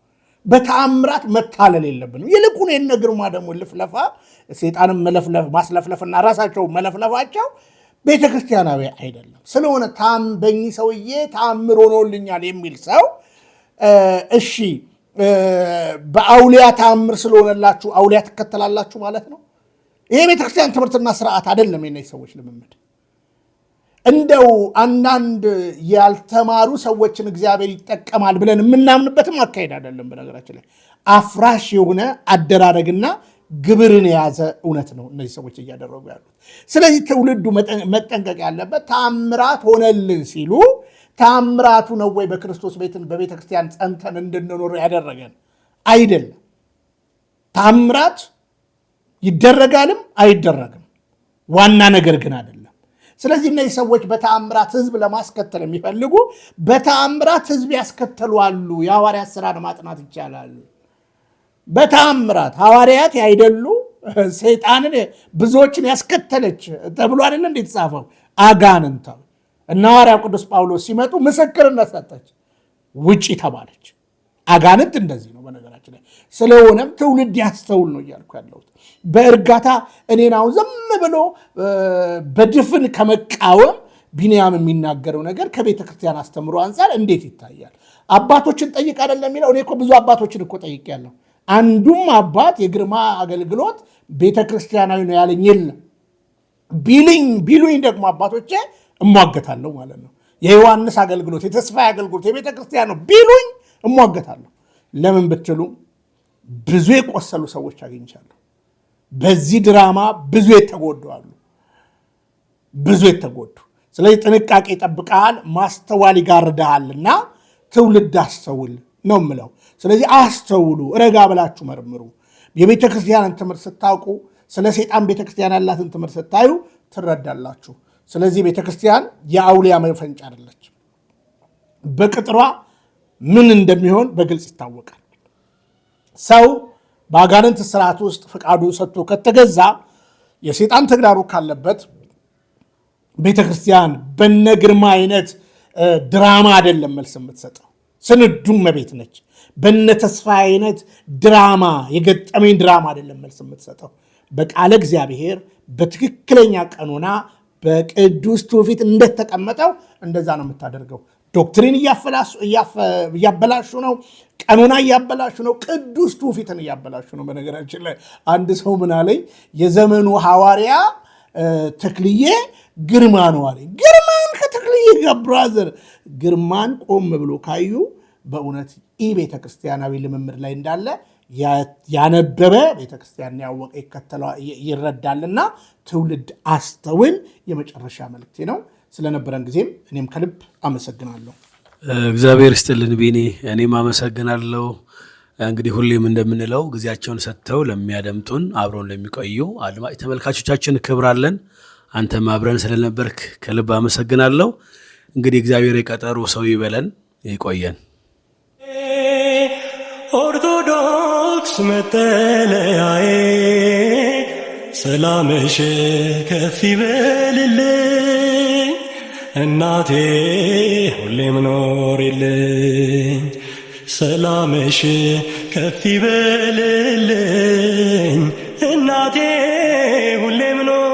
በተአምራት መታለል የለብንም። ይልቁን የነ ግርማ ደግሞ ልፍለፋ ሰይጣንም ማስለፍለፍና ራሳቸው መለፍለፋቸው ቤተክርስቲያናዊ አይደለም። ስለሆነ በእኚህ ሰውዬ ተአምር ሆኖልኛል የሚል ሰው እሺ በአውሊያ ተአምር ስለሆነላችሁ አውሊያ ትከተላላችሁ ማለት ነው? ይሄ ቤተክርስቲያን ትምህርትና ስርዓት አይደለም። የነዚህ ሰዎች ልምምድ እንደው አንዳንድ ያልተማሩ ሰዎችን እግዚአብሔር ይጠቀማል ብለን የምናምንበትም አካሄድ አይደለም። በነገራችን ላይ አፍራሽ የሆነ አደራረግና ግብርን የያዘ እውነት ነው እነዚህ ሰዎች እያደረጉ ያሉት። ስለዚህ ትውልዱ መጠንቀቅ ያለበት ተአምራት ሆነልን ሲሉ ተአምራቱ ነው ወይ በክርስቶስ ቤትን በቤተ ክርስቲያን ጸንተን እንድንኖር ያደረገን? አይደለም። ተአምራት ይደረጋልም አይደረግም፣ ዋና ነገር ግን አይደለም። ስለዚህ እነዚህ ሰዎች በተአምራት ህዝብ ለማስከተል የሚፈልጉ በተአምራት ህዝብ ያስከተሉ አሉ። የሐዋርያት ሥራን ማጥናት ይቻላል። በተአምራት ሐዋርያት ያይደሉ ሰይጣንን ብዙዎችን ያስከተለች ተብሎ አይደል እንዴ ተጻፈው? አጋንንታው እና ሐዋርያው ቅዱስ ጳውሎስ ሲመጡ ምስክርነት ሰጠች፣ ውጪ ተባለች። አጋንንት እንደዚህ ነው በነገራችን ላይ። ስለሆነም ትውልድ ያስተውል ነው እያልኩ ያለሁት። በእርጋታ እኔን አሁን ዝም ብሎ በድፍን ከመቃወም ቢንያም የሚናገረው ነገር ከቤተ ክርስቲያን አስተምሮ አንጻር እንዴት ይታያል? አባቶችን ጠይቅ አይደለም የሚለው። እኔ እኮ ብዙ አባቶችን እኮ ጠይቄያለሁ። አንዱም አባት የግርማ አገልግሎት ቤተ ክርስቲያናዊ ነው ያለኝ የለም። ቢሉኝ ደግሞ አባቶቼ እሟገታለሁ ማለት ነው። የዮሐንስ አገልግሎት የተስፋዬ አገልግሎት የቤተ ክርስቲያን ነው ቢሉኝ እሟገታለሁ። ለምን ብትሉ ብዙ የቆሰሉ ሰዎች አግኝቻለሁ። በዚህ ድራማ ብዙ የተጎዱ አሉ፣ ብዙ የተጎዱ። ስለዚህ ጥንቃቄ ይጠብቃል፣ ማስተዋል ይጋርዳልና ትውልድ አስተውል ነው የምለው። ስለዚህ አስተውሉ፣ ረጋ ብላችሁ መርምሩ። የቤተ ክርስቲያንን ትምህርት ስታውቁ፣ ስለ ሰይጣን ቤተ ክርስቲያን ያላትን ትምህርት ስታዩ ትረዳላችሁ። ስለዚህ ቤተ ክርስቲያን የአውሊያ መፈንጫ አይደለች። በቅጥሯ ምን እንደሚሆን በግልጽ ይታወቃል። ሰው በአጋንንት ስርዓት ውስጥ ፈቃዱ ሰጥቶ ከተገዛ የሰይጣን ተግዳሩ ካለበት ቤተክርስቲያን በነግርማ አይነት ድራማ አይደለም መልስ የምትሰጠው፣ ስንዱም መቤት ነች። በነ ተስፋ አይነት ድራማ የገጠመኝ ድራማ አይደለም መልስ የምትሰጠው። በቃለ እግዚአብሔር በትክክለኛ ቀኖና በቅዱስ ትውፊት እንደተቀመጠው እንደዛ ነው የምታደርገው። ዶክትሪን እያበላሹ ነው፣ ቀኖና እያበላሹ ነው፣ ቅዱስ ትውፊትን እያበላሹ ነው። በነገራችን ላይ አንድ ሰው ምን አለኝ፣ የዘመኑ ሐዋርያ ተክልዬ ግርማ ነው አለኝ። ግርማን ከተክልዬ ጋር ብራዘር፣ ግርማን ቆም ብሎ ካዩ በእውነት ይህ ቤተክርስቲያናዊ ልምምድ ላይ እንዳለ ያነበበ ቤተክርስቲያን ያወቀ ይረዳልና ትውልድ አስተውል የመጨረሻ መልእክቴ ነው። ስለነበረን ጊዜም እኔም ከልብ አመሰግናለሁ። እግዚአብሔር ይስጥልን ቢኒ፣ እኔም አመሰግናለሁ። እንግዲህ ሁሌም እንደምንለው ጊዜያቸውን ሰጥተው ለሚያደምጡን አብረውን ለሚቆዩ አድማጭ ተመልካቾቻችን ክብራለን። አንተም አብረን ስለነበርክ ከልብ አመሰግናለሁ። እንግዲህ እግዚአብሔር የቀጠሩ ሰው ይበለን፣ ይቆየን። ኦርቶዶክስ መጠለያዬ ሰላምሽ ከፍ ይበልልኝ፣ እናቴ ሁሌም ኖሪልኝ። ሰላምሽ ከፍ ይበልልኝ፣ እናቴ ሁሌም ኖሪልኝ።